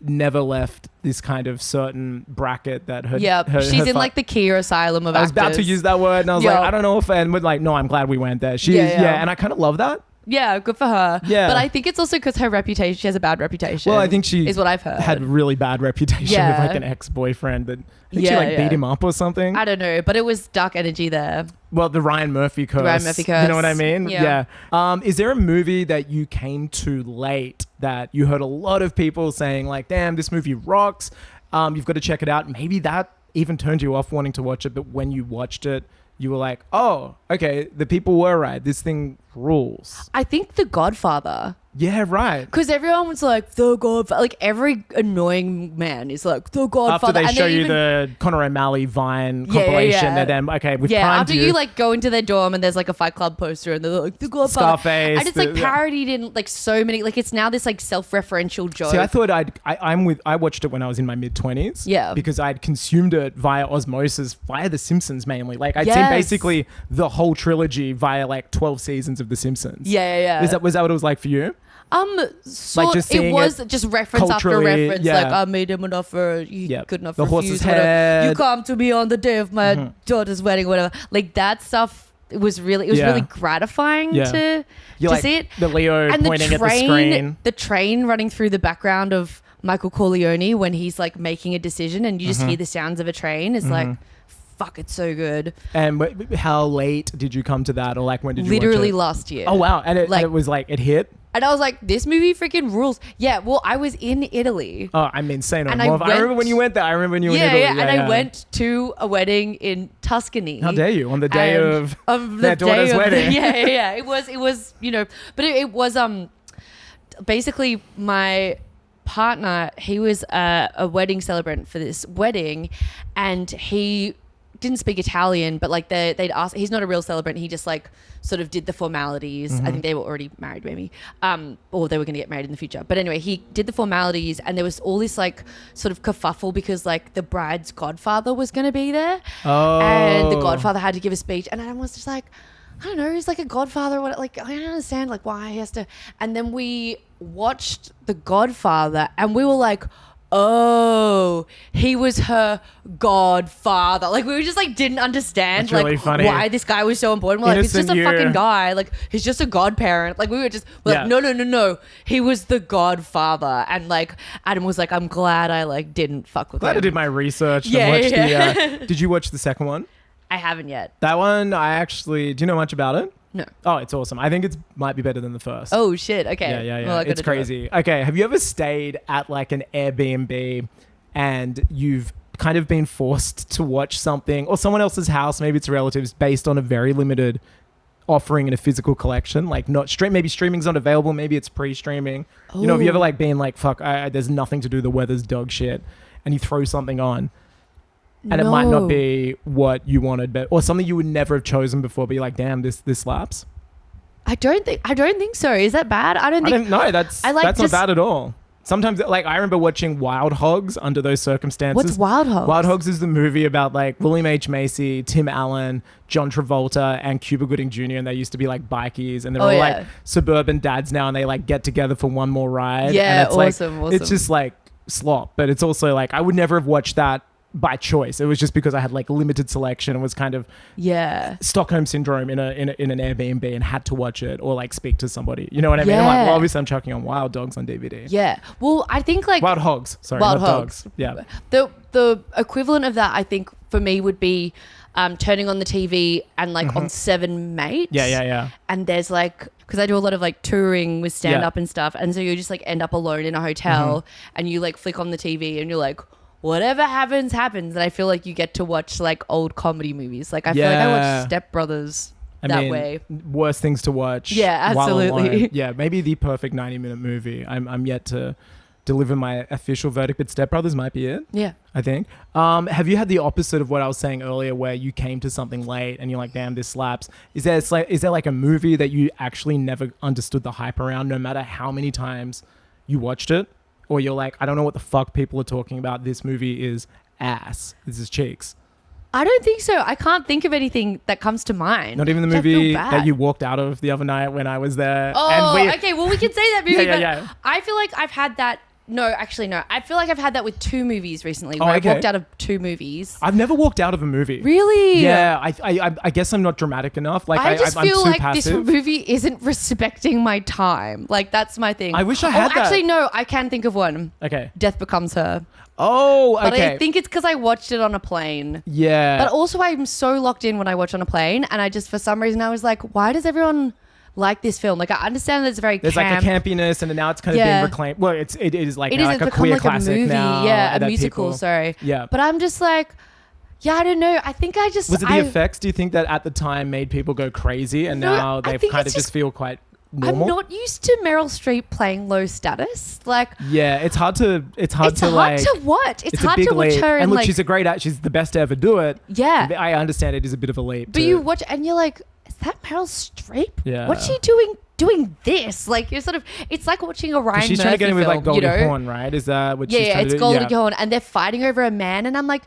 never left this kind of certain bracket that her. Yeah, she's in like the Kia asylum of actors. I was about to use that word, and I was like, I don't know if, and we're like, no, I'm glad we went there. She's and I kind of love that. Yeah, good for her. Yeah. But I think it's also because her reputation, she has a bad reputation. Well, I think she is what I've heard. had really bad reputation Yeah. with like an ex-boyfriend that I think she Yeah, like yeah. beat him up or something. I don't know, but it was dark energy there. Well, the Ryan Murphy curse. Ryan Murphy curse. You know what I mean? Yeah. Is there a movie that you came to late that you heard a lot of people saying like, damn, this movie rocks. You've got to check it out. Maybe that even turned you off wanting to watch it, but when you watched it, you were like, oh, okay, the people were right. This thing rules. I think The Godfather. Yeah, right. Because everyone was like, The Godfather. Like, every annoying man is like, The Godfather. After they and show you the Conor O'Malley Vine Yeah, compilation, yeah. they're then, okay, we've Yeah, primed after you like go into their dorm and there's like a Fight Club poster and they're like, The Godfather. Scarface. And it's like parodied in like so many, like it's now this like self-referential joke. See, I thought I watched it when I was in my mid-20s. Yeah. Because I'd consumed it via osmosis, via The Simpsons mainly. Like I'd seen Yes. basically the whole trilogy via like 12 seasons of The Simpsons. Yeah. Was that what it was like for you? Sort, just it seeing was it just reference after culturally, reference. yeah. Like, I made him an offer, you Yep. could not The refuse. horse's Whatever. head. You come to me on the day of my daughter's wedding, whatever. Like that stuff. It was really gratifying Yeah. to Like see it. the Leo And pointing at the screen. the train running through the background of Michael Corleone when he's like making a decision, and you just hear the sounds of a train. Is like, fuck, it's so good. And how late did you come to that, or like when did you Literally watch it? last year. Oh wow! And it Like- was like it hit. And I was like, this movie freaking rules. Yeah, well, I was in Italy. Oh, I mean, say no And more. I remember went- when you went there. I remember when you were in Yeah, Italy. yeah, and I went to a wedding in Tuscany. How dare you on the day And of the their daughter's day of wedding? yeah. It was, but it was basically my partner. He was a wedding celebrant for this wedding, and he didn't speak Italian, but like they'd asked. He's not a real celebrant. He just like sort of did the formalities. I think they were already married, maybe, or they were going to get married in the future. But anyway, he did the formalities, and there was all this like sort of kerfuffle because like the bride's godfather was going to be there, and the godfather had to give a speech, and I was just like, I don't know, he's like a godfather. What? Like I don't understand like why he has to. And then we watched The Godfather, and we were like, oh, he was her godfather. Like we just like didn't understand That's really like funny. why this guy was so important. We're like, he's just Innocent a fucking you. guy. Like he's just a godparent. Like we were just we're like, no. He was the godfather. And like Adam was like, I'm glad I like didn't fuck with Glad I him. did my research. Yeah, and watched yeah. Did you watch the second one? I haven't yet. That one, I actually. Do you know much about it? No. Oh, it's awesome. I think it might be better than the first. Oh shit. Okay. Yeah. Well, I gotta It's do crazy. Okay, have you ever stayed at like an Airbnb and you've kind of been forced to watch something, or someone else's house, maybe it's relatives, based on a very limited offering in a physical collection? Like not stream, maybe streaming's not available, maybe it's pre-streaming. You know, have you ever like been like, fuck, there's nothing to do, the weather's dog shit, and you throw something on and it might not No. be what you wanted, but or something you would never have chosen before, but you're like, damn, this slaps. I don't think so. Is that bad? I don't I think. don't know. That's I like that's just- not bad at all. Sometimes, like, I remember watching Wild Hogs under those circumstances. What's Wild Hogs? Wild Hogs is the movie about like William H. Macy, Tim Allen, John Travolta, and Cuba Gooding Jr. And they used to be like bikies, and they're all yeah. like suburban dads now, and they like get together for one more ride. Yeah, and it's awesome. It's just like slop, but it's also like I would never have watched that by choice. It was just because I had like limited selection and was kind of Yeah. Stockholm syndrome in an Airbnb and had to watch it or like speak to somebody. You know what I mean? I'm like, Yeah. well, obviously I'm chucking on Wild Dogs on DVD. Yeah. Well, I think like Wild Hogs. Sorry, Wild not Hogs. dogs. Yeah. The equivalent of that, I think, for me would be turning on the TV and like on Seven Mates. Yeah. And there's like, because I do a lot of like touring with stand up and stuff, and so you just like end up alone in a hotel and you like flick on the TV and you're like, whatever happens, happens. And I feel like you get to watch like old comedy movies. Like I feel like I Yeah. watch Step Brothers I that mean, way. worst things to watch. Yeah, while absolutely. alone. Yeah, maybe the perfect 90-minute movie. I'm yet to deliver my official verdict, but Step Brothers might be it. Yeah. I think. Have you had the opposite of what I was saying earlier, where you came to something late and you're like, damn, this slaps? Is there like a movie that you actually never understood the hype around, no matter how many times you watched it? Or you're like, I don't know what the fuck people are talking about. This movie is ass. This is cheeks. I don't think so. I can't think of anything that comes to mind. Not even the which I feel movie bad. that you walked out of the other night when I was there. Oh, and okay. Well, we can say that movie, Yeah. but I feel like I've had that No, actually, no. I feel like I've had that with 2 movies recently. Oh, Where okay. I walked out of 2 movies. I've never walked out of a movie. Really? Yeah, I guess I'm not dramatic enough. Like I just I'm feel too like passive. this movie isn't respecting my time. Like, that's my thing. I wish I had that. Actually, no. I can think of one. Okay. Death Becomes Her. Oh, okay. But I think it's because I watched it on a plane. Yeah. But also, I'm so locked in when I watch on a plane, and I just, for some reason, I was like, why does everyone like this film? Like, I understand that it's very There's camp. like a campiness, and now it's kind of being reclaimed. Well, it is like It now is. like It's a become queer like a classic movie. now. Yeah, a that musical. people- Sorry. Yeah. But I'm just like, yeah, I don't know. I think I just Was it the effects? Do you think that at the time made people go crazy, and No, now I they've think kind of it's just just- feel quite normal? I'm not used to Meryl Streep playing low status. Like, Yeah, it's hard to it's hard to watch. It's a hard big to watch leap. her and look, like, she's a great actor. She's the best to ever do it. yeah. I understand it is a bit of a leap. But you watch and you're like, is that Meryl Streep? Yeah. What's she doing this? Like, you're sort of, it's like watching a Ryan she's Murphy trying to get in with film, like Goldie you know? Hawn, right? Is that what Yeah, she's yeah, trying it's to do? Goldie Hawn, and they're fighting over a man, and I'm like,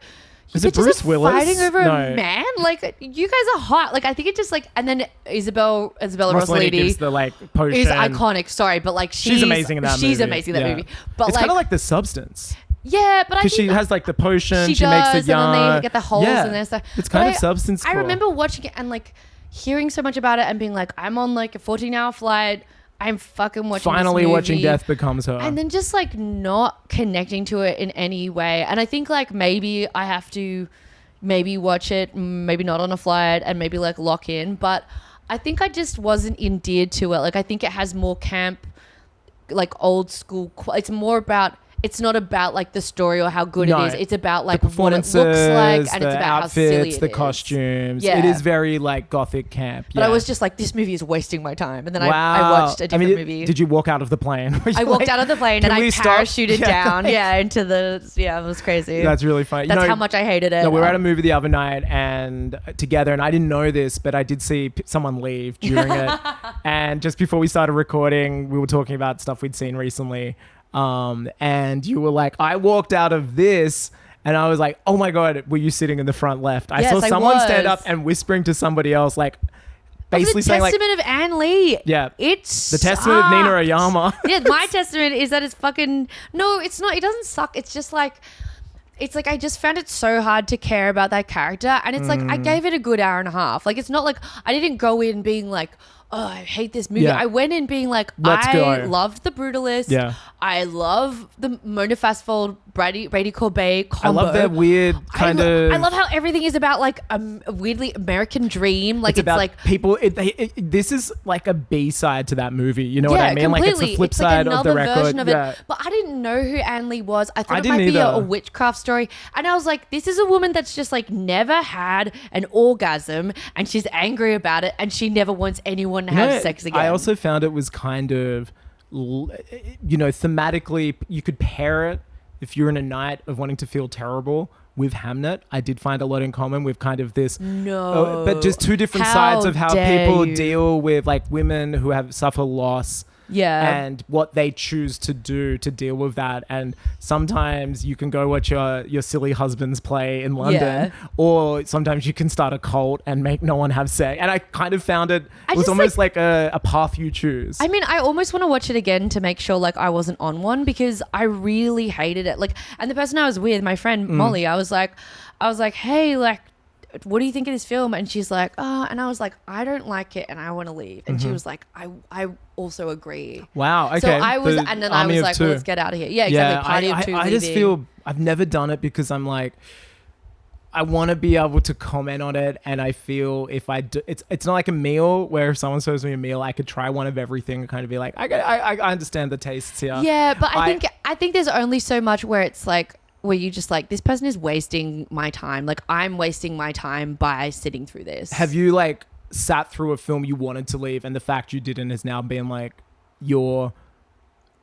you Is it bitches Bruce are Willis? fighting over No. a man? Like, you guys are hot. Like, I think it just like, and then Isabella Rossellini gives Rossellini the like potion. is iconic. Sorry, but like She's amazing in that movie. She's amazing in that Yeah. movie. But It's like, kind of like The Substance. yeah, but I Because think she has like the potion, she she makes does, it young. and then they get the holes yeah. and there's stuff. It's But kind of substance. I core. remember watching it and like hearing so much about it and being like, I'm on like a 14-hour flight. I'm fucking watching finally this watching movie. Death Becomes Her. And then just like not connecting to it in any way. And I think like maybe I have to maybe watch it, maybe not on a flight, and maybe like lock in. But I think I just wasn't endeared to it. Like, I think it has more camp, like old school. It's more about, it's not about like the story or how good No. it is. It's about like the what it looks performances, like, and the it's about outfits, how silly it the is. costumes. Yeah. It is very like gothic camp. But yeah. I was just like, this movie is wasting my time. And then wow. I watched a different movie. Did you walk out of the plane? Were you I walked like, out of the plane "Can and I we stop?" parachuted Yeah, down, like- into the, it was crazy. That's really funny. That's You know, how much I hated it. No, we were at a movie the other night and together, and I didn't know this, but I did see someone leave during it. And just before we started recording, we were talking about stuff we'd seen recently. And you were like, I walked out of this, and I was like, oh my God, were you sitting in the front left? I Yes, saw I someone stand was. up and whispering to somebody else, like, basically the saying like, Testament of Anne Lee. yeah, It's the Testament of Nina Oyama. Yeah, my testament is that it's fucking, no, it's not, it doesn't suck. It's just like, it's like I just found it so hard to care about that character. And it's like, I gave it a good hour and a half. Like, it's not like, I didn't go in being like, oh, I hate this movie. Yeah. I went in being like, Let's I go. loved The Brutalist. Yeah. I love the Mona Fastfold, Brady Corbet combo. I love that weird kind of. I love how everything is about like a weirdly American dream. Like, it's about like, people. This is like a B-side to that movie. You know what I mean? Like it's the flip It's side like of the another record. version of yeah. it. But I didn't know who Anne Lee was. I thought I it didn't might be a either. witchcraft story. And I was like, this is a woman that's just like never had an orgasm and she's angry about it and she never wants anyone to have sex again. I also found it was kind of, thematically, you could pair it if you're in a night of wanting to feel terrible with Hamnet. I did find a lot in common with kind of this, No. but just two different How sides of how dare people you. deal with like women who have suffer loss. Yeah. And what they choose to do to deal with that. And sometimes you can go watch your silly husbands play in London, Yeah. or sometimes you can start a cult and make no one have sex. And I kind of found it was just, almost like a path you choose. I mean, I almost want to watch it again to make sure like I wasn't on one because I really hated it. Like, and the person I was with, my friend Molly, I was like, hey, like, what do you think of this film? And she's like, oh, and I was like, I don't like it and I want to leave. And she was like, I also agree. Wow. Okay. So I was, The and then I army was of like, two. well, let's get out of here. Yeah, exactly. Party of two. I just leaving. feel I've never done it because I'm like, I want to be able to comment on it, and I feel if I do, it's not like a meal where if someone serves me a meal, I could try one of everything and kind of be like, I understand the tastes here. Yeah, but I think there's only so much where it's like, where you just like, this person is wasting my time. Like, I'm wasting my time by sitting through this. Have you like sat through a film you wanted to leave, and the fact you didn't has now been like your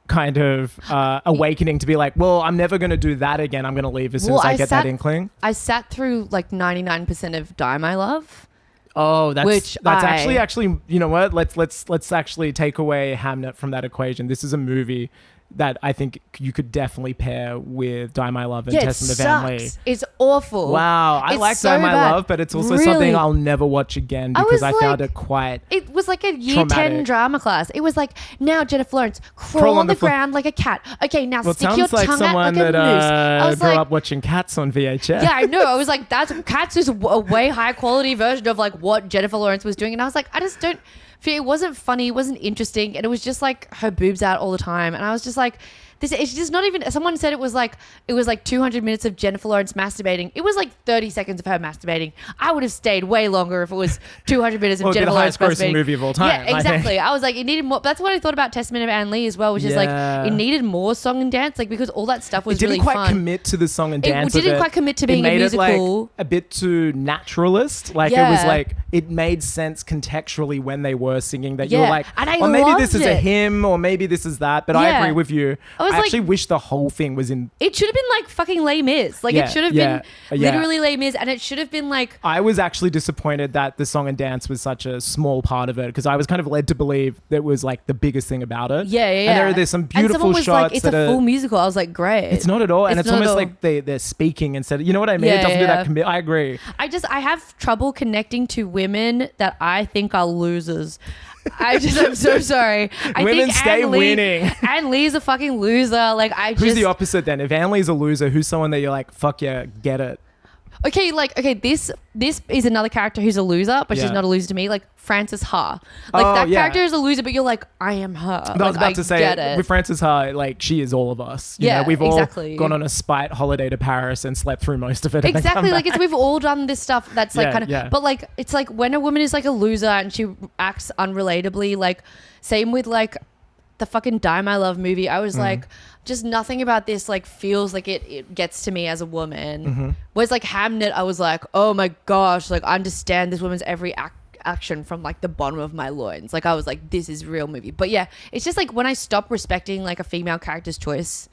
kind of awakening to be like, well, I'm never going to do that again. I'm going to leave as soon as I get that inkling. I sat through like 99% of Die My Love. Oh, that's I- actually, you know what? Let's actually take away Hamnet from that equation. This is a movie that I think you could definitely pair with Die My Love and Yeah, it Testament of Nina. sucks. It's awful. Wow, I It's like so Die My bad. Love, but it's also Really? something I'll never watch again because I was found like- it quite. It was like a year Traumatic. 10 drama class. It was like, now Jennifer Lawrence, crawl on the ground like a cat. Okay, now Well, it stick your sounds like tongue out someone like a that moose. I was grew like, up watching Cats on VHS. yeah, I know. I was like, Cats is a way higher quality version of like what Jennifer Lawrence was doing. And I was like, I just don't feel, it wasn't funny. It wasn't interesting. And it was just like her boobs out all the time. And I was just like, it's just not even, someone said it was like 200 minutes of Jennifer Lawrence masturbating. It was like 30 seconds of her masturbating. I would have stayed way longer if it was 200 minutes of Well, it'd be Jennifer the Lawrence highest grossing masturbating. movie of all time, Yeah, I think. exactly. I was like, it needed more. That's what I thought about Testament of Anne Lee as well, which is like, Yeah. it needed more song and dance, like because all that stuff was It didn't really quite fun. commit to the song and dance. It didn't of quite commit to being it a made musical. It like a bit too naturalist. Like it was Yeah. like it made sense contextually when they were singing that you were Yeah, like, and I or maybe this loved is a it. hymn, or maybe this is that. But I Yeah. agree with you. I was I like- actually wish the whole thing was in. It should have been like fucking Les Mis. Like Yeah, it should have yeah, been yeah. literally Les Mis, and it should have been like, I was actually disappointed that the song and dance was such a small part of it because I was kind of led to believe that was like the biggest thing about it. yeah. And there's some And beautiful someone was shots like, it's that a are. full musical. I was like, great. It's not at all, and it's not at almost all. like they're speaking instead of, you know what I mean? Yeah, It doesn't do yeah. that commit. I agree. I have trouble connecting to women that I think are losers. I'm so sorry. I Women think stay Anne Lee, winning. Anne Lee's a fucking loser. Like Who's the opposite then? If Anne Lee's a loser, who's someone that you're like, fuck yeah, get it? okay, this is another character who's a loser, but Yeah. she's not a loser to me. Like Frances Ha. Like Oh, that yeah. character is a loser, but you're like, I am her. I was about to say, get it. with Frances Ha, like, she is all of us. You Yeah, know, we've all exactly. gone on a spite holiday to Paris and slept through most of it. and then Exactly, come like back. we've all done this stuff that's like Yeah, kind of yeah. but like it's like when a woman is like a loser and she acts unrelatably, like same with like the fucking Die My Love movie. I was Mm-hmm. like, just nothing about this like feels like it gets to me as a woman. Mm-hmm. Whereas like Hamnet, I was like, oh my gosh, like I understand this woman's every action from like the bottom of my loins. Like I was like, this is real movie. But yeah, it's just like when I stop respecting like a female character's choice,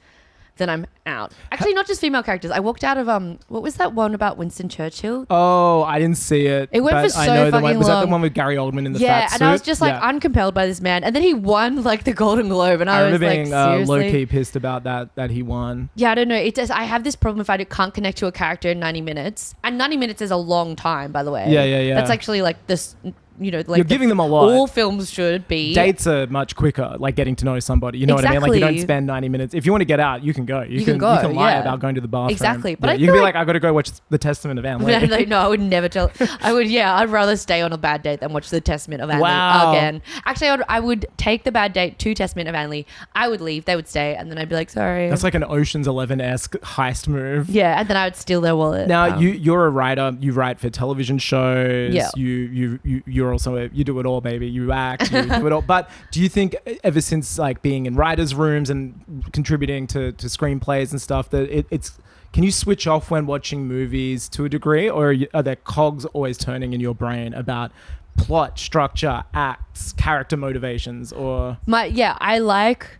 then I'm out. Actually, not just female characters. I walked out of what was that one about Winston Churchill? Oh, I didn't see it. It went but for I so know the one. fucking Was that the long. one with Gary Oldman in the Yeah, fat suit? and I was just like Yeah. uncompelled by this man. And then he won like the Golden Globe, and I I was remember like, being seriously. low key pissed about that he won. Yeah, I don't know. It does. I have this problem if I can't connect to a character in 90 minutes, and 90 minutes is a long time, by the way. Yeah. That's actually like this. You know, like You're giving them a lot. All films should be. Dates are much quicker, like getting to know somebody. You know what I mean? Like you don't Exactly. spend 90 minutes. If you want to get out, you can go. You can go, You can lie yeah. about going to the bathroom. Exactly, but Yeah, I you can feel be like- like, I got to go watch the Testament of Anne Lee. Like, no, I would never tell. I would, yeah, I'd rather stay on a bad date than watch the Testament of Anne Wow. Lee again. Actually, I would take the bad date to Testament of Anne Lee. I would leave, they would stay, and then I'd be like, sorry. That's like an Ocean's 11-esque heist move. Yeah, and then I would steal their wallet. Now you're a writer. You write for television shows. Yeah. You're also you do it all, baby. You act. You do it all. But do you think ever since like being in writers' rooms and contributing to screenplays and stuff that it's can you switch off when watching movies to a degree, or are there cogs always turning in your brain about plot, structure, acts, character motivations, or I like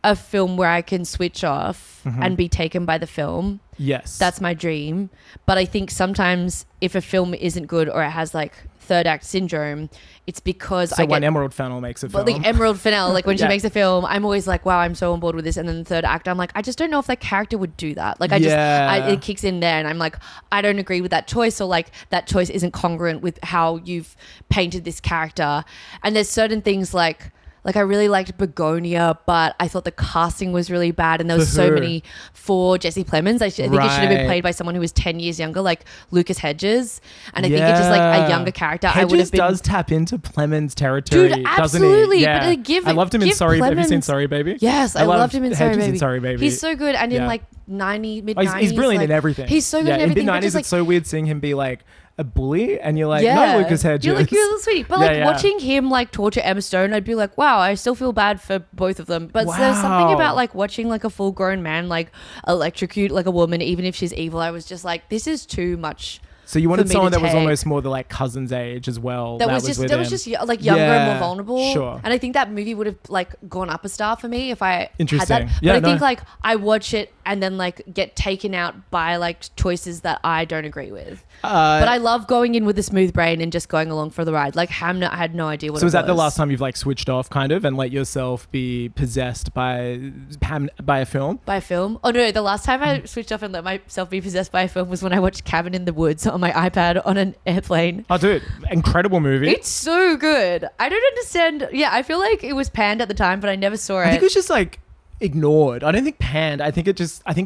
a film where I can switch off Mm-hmm. and be taken by the film. yes, That's my dream. But I think sometimes if a film isn't good or it has like third act syndrome, it's because so I when get. Emerald Fennell makes a But film. like Emerald Fennell, like when she Yeah. makes a film, I'm always like, wow, I'm so on board with this. And then the third act, I'm like, I just don't know if that character would do that. Like Yeah. it kicks in there and I'm like, I don't agree with that choice, or like that choice isn't congruent with how you've painted this character. And there's certain things like I really liked Begonia, but I thought the casting was really bad, and there was For so who? many for Jesse Plemons. I think it should have been Right. played by someone who was 10 years younger, like Lucas Hedges. And I think it's just like a younger character. I would have Hedges been. does tap into Plemons territory, Dude, doesn't absolutely, he? but, Yeah. give- I loved him in give Sorry. Have you seen Plemons- Sorry Baby? Yes, I loved loved him in Sorry Hedges Baby. in Sorry Baby. He's so good, and in Yeah. like 90 mid Oh, 90s, he's brilliant in like, everything. He's so good in everything. In but mid 90s, just, like, it's so weird seeing him be like a bully, and you're like, no, Lucas Hedges. You're like, you're a little sweetie. But Yeah, like yeah. watching him like torture Emma Stone, I'd be like, wow, I still feel bad for both of them. But there's something Wow. about like watching like a full grown man like electrocute like a woman, even if she's evil. I was just like, this is too much So you for wanted me someone to that was take. almost more the like cousin's age as well. That was with him. just like younger and Yeah, more vulnerable. sure. And I think that movie would have like gone up a star for me if I had Interesting. that. Yeah, but I think no. like I watch it and then like get taken out by like choices that I don't agree with. But I love going in with a smooth brain and just going along for the ride. Like Hamnet, I had no idea what it So was. is that the last time you've like switched off kind of and let yourself be possessed by a film? By a film? Oh no, the last time I switched off and let myself be possessed by a film was when I watched Cabin in the Woods on my iPad on an airplane. Oh, dude, incredible movie. It's so good. I don't understand. Yeah, I feel like it was panned at the time, but I never saw it. I think it was just like ignored. I don't think panned. I think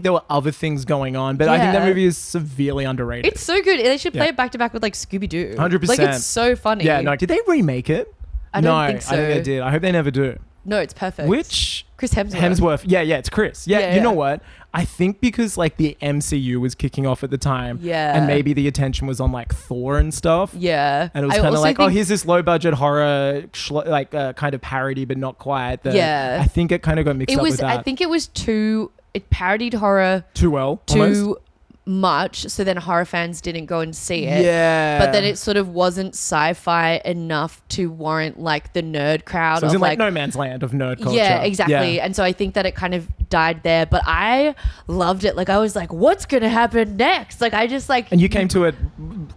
there were other things going on, but I think that Yeah. movie is severely underrated. It's so good. They should play Yeah. it back to back with like Scooby Doo. 100%. Like it's so funny. Yeah, no. Did they remake it? I don't think so. I think they did. I hope they never do. No, it's perfect. Which Chris Hemsworth. Yeah, it's Chris. Yeah, Yeah, you know yeah. what? I think because like the MCU was kicking off at the time, Yeah. and maybe the attention was on like Thor and stuff. Yeah. And it was I kind of also like, oh, think- here's this low budget horror, kind of parody, but not quite. Yeah. I think it kind of got mixed It up was. with that. I think it was it parodied horror too well, too almost. much, so then horror fans didn't go and see it. Yeah. But then it sort of wasn't sci-fi enough to warrant like the nerd crowd. So it was of in like no man's land of nerd culture. Yeah, exactly. Yeah. And so I think that it kind of died there. But I loved it. Like I was like, what's gonna happen next? Like I just like And you came to it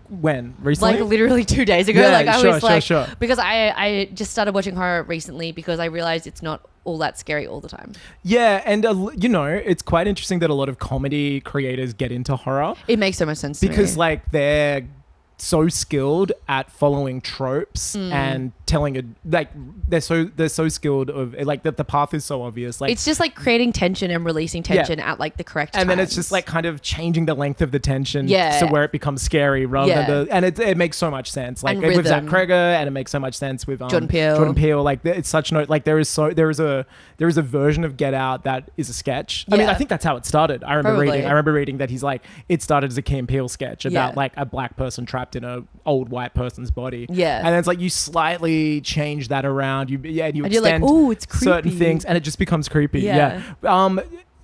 when? Recently? like literally 2 days ago. Yeah, like I sure, was sure, like sure. because I just started watching horror recently because I realized it's not all that scary all the time. Yeah, and it's quite interesting that a lot of comedy creators get into horror It makes so much sense to because me. like they're so skilled at following tropes and telling it like they're so skilled of like that the path is so obvious like it's just like creating tension and releasing tension at like the correct and then it's times. just like kind of changing the length of the tension Yeah. so where it becomes scary rather Yeah. than and it makes so much sense like And with Zach rhythm. Kreger and it makes so much sense with Jordan Peele. like it's such no like there is a version of Get Out that is a sketch. I mean Yeah. I think that's how it started. I remember Probably. reading that he's like it started as a Key and Peele sketch about Yeah. like a black person trapped in a old white person's body. Yeah. And then it's like you slightly change that around. You And you're like, extend "Ooh, it's certain creepy." things and it just becomes creepy. Yeah.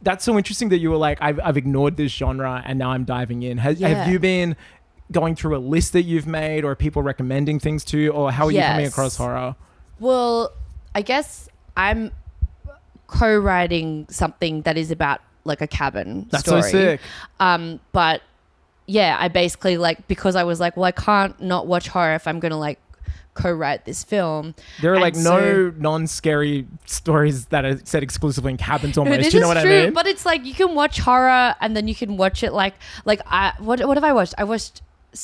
That's so interesting that you were like, I've ignored this genre and now I'm diving in. Have Yeah. you been going through a list that you've made or are people recommending things to you or how are you coming Yes. across horror? Well, I guess I'm co-writing something that is about like a cabin That's story. so sick. But yeah, I basically like because I was like, well, I can't not watch horror if I'm gonna like co-write this film. There are And like so- no non-scary stories that are set exclusively in cabins almost. This Do you know is what true, I mean? but it's like you can watch horror and then you can watch it like what have I watched?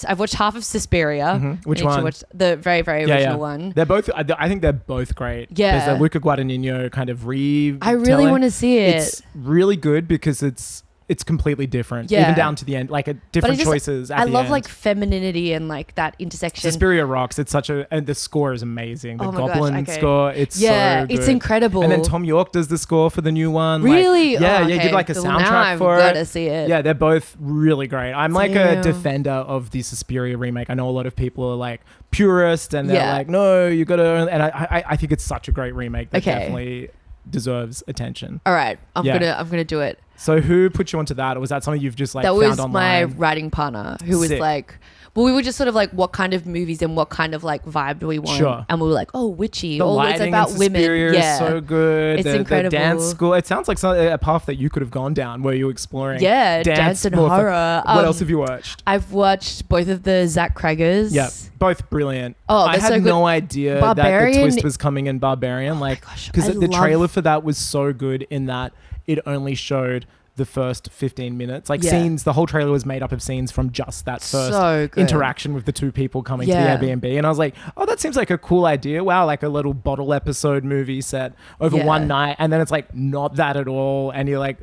I've watched half of Suspiria. Which I need to one? watch the very, very original one. They're both. I think they're both great. Yeah. There's a Luca Guadagnino kind of I really want to see it. It's really good because it's completely different, Yeah. even down to the end, like different choices. At I the love end. like femininity and like that intersection. Suspiria rocks. It's and the score is amazing. The Oh my gosh, Goblin okay. score, it's Yeah, so good. it's incredible. And then Tom York does the score for the new one. like- Really? yeah, Oh, he okay. did like a Well, soundtrack now I've for gotta it. see it. Yeah, they're both really great. I'm like a Damn. defender of the Suspiria remake. I know a lot of people are like purist and they're Yeah. like, no, you gotta. And I think it's such a great remake that Okay. definitely deserves attention. All right, I'm Yeah. gonna do it. So who put you onto that, or was that something you've just like That found was online? my writing partner who was Sick. like, well, we were just sort of like, what kind of movies and what kind of like vibe do we want? Sure. And we were like, oh, witchy. The Oh, it's lighting about in women. Suspiria Yeah. is so good. It's The incredible. dance school. It sounds like a path that you could have gone down where you were exploring. Yeah, dance and more horror. What else have you watched? I've watched both of the Zach Kregers. Yeah, both brilliant. Oh, I they're had so good. no idea that the Barbarian- twist was coming in Barbarian. Like, gosh, because I the love- trailer for that was so good in that it only showed the first 15 minutes. Like Yeah. scenes, the whole trailer was made up of scenes from just that first So good. interaction with the two people coming Yeah. to the Airbnb. And I was like, oh, that seems like a cool idea. Wow, like a little bottle episode movie set over Yeah. one night. And then it's like not that at all. And you're like,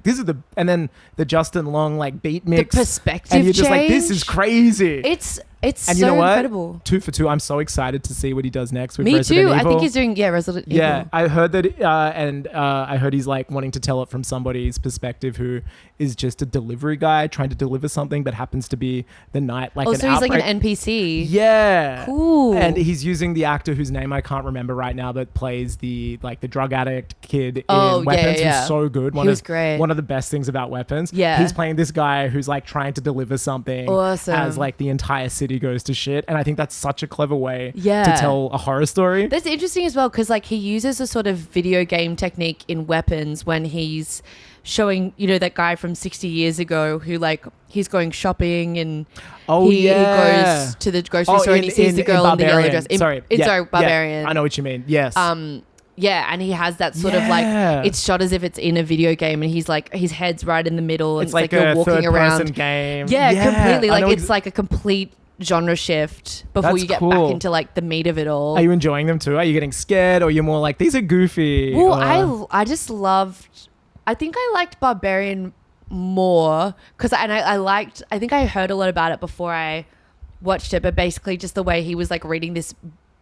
and then the Justin Long like beat mix. perspective and you're just like, this is change. crazy. It's It's and so you know what? incredible. 2 for 2. I'm so excited to see what he does next with Me Resident too. Evil. I think he's doing Resident Evil. Yeah, I heard that, I heard he's like wanting to tell it from somebody's perspective who is just a delivery guy trying to deliver something, but happens to be the night like an so he's outbreak. like an NPC. Yeah, Cool. And he's using the actor whose name I can't remember right now that plays the drug addict kid in Weapons. Yeah. Who's so good. He was great. One of the best things about Weapons. Yeah. He's playing this guy who's like trying to deliver something as like the entire city goes to shit, and I think that's such a clever way to tell a horror story. That's interesting as well, because like he uses a sort of video game technique in Weapons when he's showing, you know, that guy from 60 years ago who like he's going shopping and he goes to the grocery store and he sees the girl in the yellow dress. Barbarian. Yeah, I know what you mean. Yes. Yeah, and he has that sort of like, it's shot as if it's in a video game, and he's like, his head's right in the middle, and it's like you're walking around. Third-person game. Yeah, completely. Like it's like a complete genre shift before That's you get cool. back into like the meat of it all. Are you enjoying them too? Are you getting scared, or you're more like, these are goofy? Well, I just loved. I think I liked Barbarian more because I think I heard a lot about it before I watched it, but basically just the way he was like reading this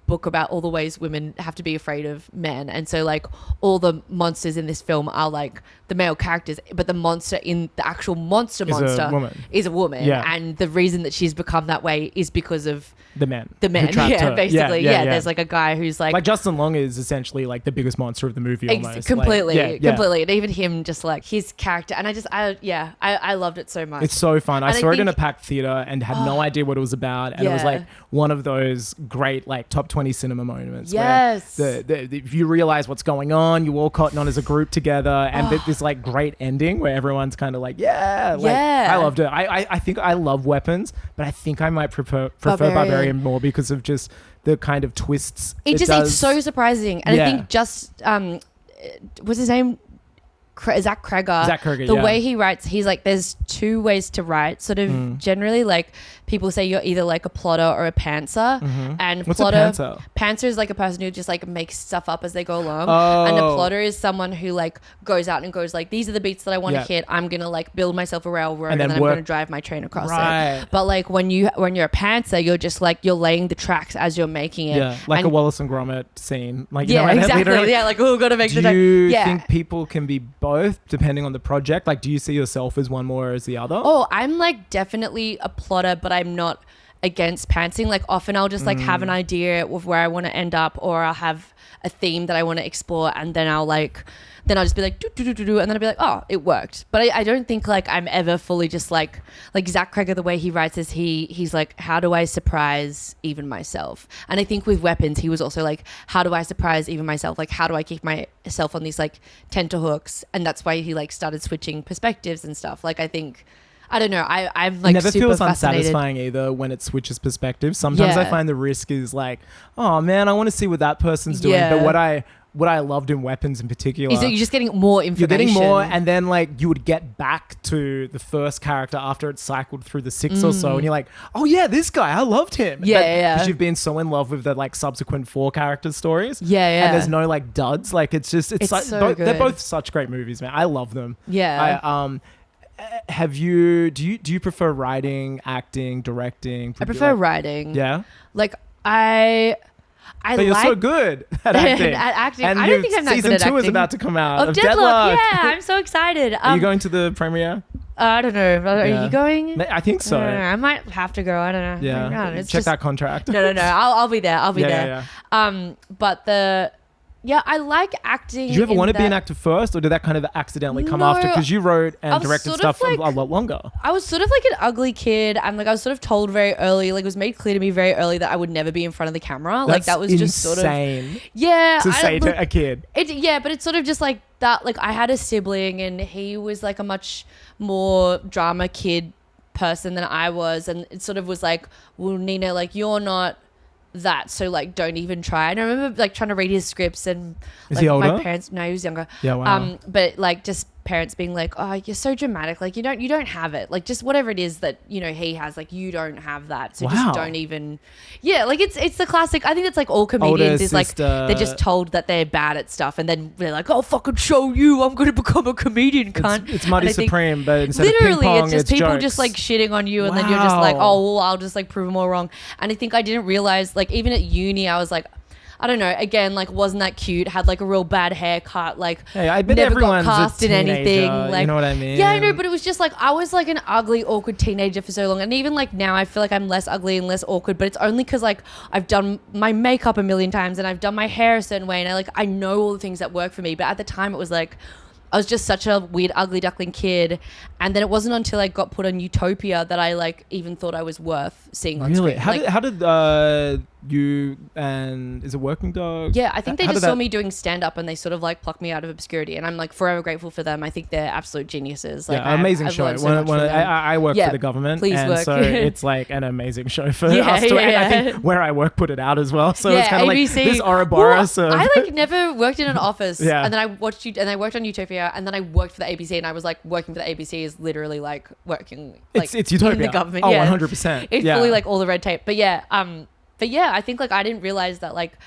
book about all the ways women have to be afraid of men, and so like all the monsters in this film are like the male characters, but the monster in the actual monster is a woman, and the reason that she's become that way is because of the men basically. There's like a guy who's like Justin Long is essentially like the biggest monster of the movie almost. Completely. And even him, just like his character, and I loved it so much. It's so fun. I saw it in a packed theater and had no idea what it was about, and it was like one of those great like top 20 cinema moments where if you realize what's going on, you all cotton on as a group together, and this like great ending where everyone's kind of like I loved it. I think I love Weapons, but I think I might prefer Barbarian more because of just the kind of twists it's so surprising, and I think just what's his name, Zach Cregger, the way he writes, he's like, there's two ways to write, sort of generally, like people say you're either like a plotter or a pantser, and what's a pantser? Pantser is like a person who just like makes stuff up as they go along, and a plotter is someone who like goes out and goes like, these are the beats that I want to hit, I'm gonna like build myself a railroad and then I'm gonna drive my train across it. But like when you're a pantser, you're just like, you're laying the tracks as you're making it, like a Wallace and Gromit scene, like exactly, like gotta make the track. Do you think people can be both depending on the project? Like, do you see yourself as one more as the other? I'm like definitely a plotter, but I'm not against pantsing. Like often I'll just like have an idea of where I want to end up, or I'll have a theme that I want to explore, and then I'll just be like do, and then I'll be like, oh, it worked. But I don't think like I'm ever fully just like Zach Cregger, the way he writes is he's like, how do I surprise even myself? And I think with Weapons he was also like, how do I surprise even myself? Like how do I keep myself on these like tenterhooks? And that's why he like started switching perspectives and stuff. Like I don't know. I'm like, it never feels fascinated. Unsatisfying either when it switches perspectives. Sometimes I find the risk is like, oh man, I want to see what that person's doing. But what I loved in Weapons in particular is that you're just getting more information. You're getting more, and then like you would get back to the first character after it cycled through the 6 or so, and you're like, oh yeah, this guy, I loved him. Because you've been so in love with the like subsequent 4 character stories. And there's no like duds. Like it's like, so good. They're both such great movies, man. I love them. Do you prefer writing, acting, directing? I prefer writing. Yeah. Like but you're so good at acting. And I don't think I'm that good at acting. Season 2 is about to come out of Deadloch. Yeah, I'm so excited. Are you going to the premiere? I don't know. Are you going? I think so. I might have to go. I don't know. Yeah. Check that contract. No. I'll be there. I'll be there. But I like acting. Did you ever want to be an actor first, or did that kind of accidentally come after? Because you wrote and directed stuff a lot longer. I was sort of like an ugly kid, and like I was sort of told very early, like it was made clear to me very early that I would never be in front of the camera. Like that was just sort of insane. Yeah. To say to a kid. But it's sort of just like that. Like I had a sibling, and he was like a much more drama kid person than I was, and it sort of was like, well, Nina, like you're not that, so like don't even try. And I remember like trying to read his scripts, and is he older? My parents, no, he was younger. Yeah, wow. But like just parents being like, oh, you're so dramatic, like you don't have it, like just whatever it is that he has, like you don't have that, so just don't even. Like it's the classic. I think it's like all comedians is like they're just told that they're bad at stuff, and then they're like, I'll fucking show you, I'm gonna become a comedian, cunt. It's Muddy Supreme, but instead literally of ping pong, it's just people jokes. just like shitting on you, and then you're just like, oh well, I'll just like prove them all wrong. And I think I didn't realize, like even at uni I was like, I don't know, again, like wasn't that cute, had like a real bad haircut, like hey, I bet never got everyone's cast a in anything, teenager, like, you know what I mean? Yeah, I know, but it was just like I was like an ugly, awkward teenager for so long, and even like now I feel like I'm less ugly and less awkward, but it's only because like I've done my makeup a million times and I've done my hair a certain way, and I know all the things that work for me. But at the time it was like I was just such a weird ugly duckling kid, and then it wasn't until I got put on Utopia that I like even thought I was worth seeing on screen. How did you and is it Working Dog? Yeah, I think they just saw me doing stand up and they sort of like plucked me out of obscurity, and I'm like forever grateful for them. I think they're absolute geniuses. Like, amazing show. I work for the government, Please and work. so it's like an amazing show for us to. And I think where I work put it out as well, so it's kind of like this Ouroboros. I like never worked in an office, and then I worked on Utopia, and then I worked for the ABC, and I was like working for the ABC is literally like working like it's Utopia in the government. Oh, 100%. It's fully like all the red tape. But yeah, I think like I didn't realize that like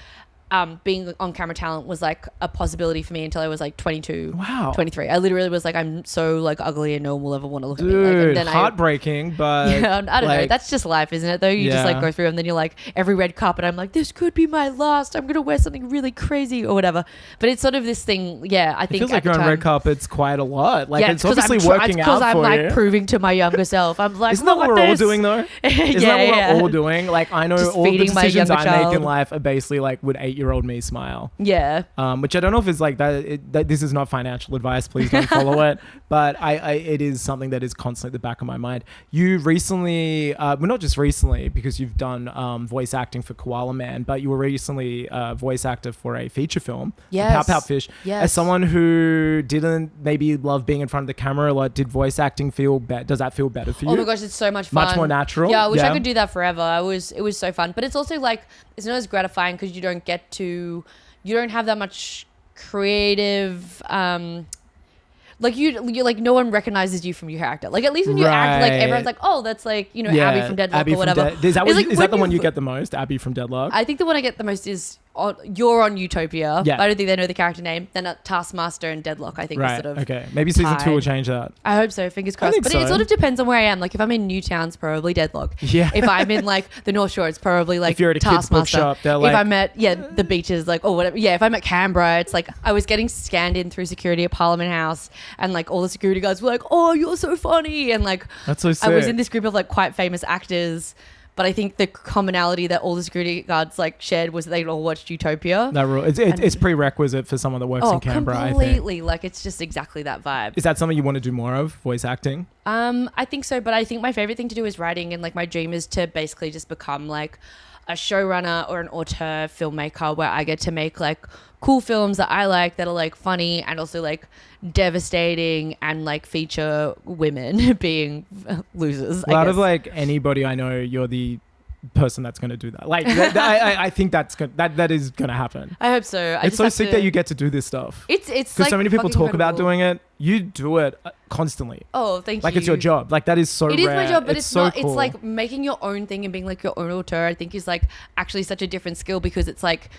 being on camera talent was like a possibility for me until I was like 22, 23. I literally was like, I'm so like ugly and no one will ever want to look at me. Like, and then heartbreaking, but I don't know. That's just life, isn't it? Though you just like go through, and then you're like every red carpet, I'm like, this could be my last. I'm gonna wear something really crazy or whatever. But it's sort of this thing. Yeah, I think it feels like you're on red carpets quite a lot. Like it's obviously working out because I'm for like you. proving to my younger self. I'm like, isn't that what we're all doing though? Isn't that what we're all doing? Like I know just all the decisions I make in child. life are basically like would 8-year-old me smile. Yeah. Which I don't know if it's like that. This is not financial advice. Please don't follow it. But it is something that is constantly at the back of my mind. You recently, well, not just recently, because you've done voice acting for Koala Man, but you were recently a voice actor for a feature film, Pow Pow Fish. Yes. As someone who didn't maybe love being in front of the camera a lot, did voice acting feel better? Does that feel better for you? Oh my gosh, it's so much fun. Much more natural. Yeah, I wish I could do that forever. It was so fun. But it's also like, it's not as gratifying because you don't have that much creative like you like no one recognizes you from your character. Like at least when you act, like everyone's like, oh, that's like Abby from Deadloch or whatever. Is that the one you get the most, Abby from Deadloch? I think the one I get the most is you're on Utopia. Yeah. I don't think they know the character name. Then Taskmaster and Deadloch, I think, is sort of okay. Maybe season 2 will change that. I hope so. Fingers crossed. But it sort of depends on where I am. Like if I'm in Newtown, it's probably Deadloch. Yeah. If I'm in like the North Shore, it's probably like if you're at a kids bookshop, they're like, if I'm at the beaches, like or whatever. Yeah. If I'm at Canberra, it's like I was getting scanned in through security at Parliament House, and like all the security guards were like, "Oh, you're so funny," and like that's so sick. I was in this group of like quite famous actors. But I think the commonality that all the security guards like shared was that they all watched Utopia. It's prerequisite for someone that works in Canberra. Completely. I think. Like it's just exactly that vibe. Is that something you want to do more of, voice acting? I think so, but I think my favorite thing to do is writing, and like my dream is to basically just become like a showrunner or an auteur filmmaker where I get to make like cool films that I like that are like funny and also like devastating and like feature women being losers. Out of like anybody I know, you're the person that's going to do that. Like I think that is going to happen. I hope so. It's so sick that you get to do this stuff. It's because like so many people talk incredible. about doing it. You do it constantly. Oh, thank you. Like it's your job. Like that is so rare. It is my job, but it's so not. cool. It's like making your own thing and being like your own auteur. I think is like actually such a different skill because it's like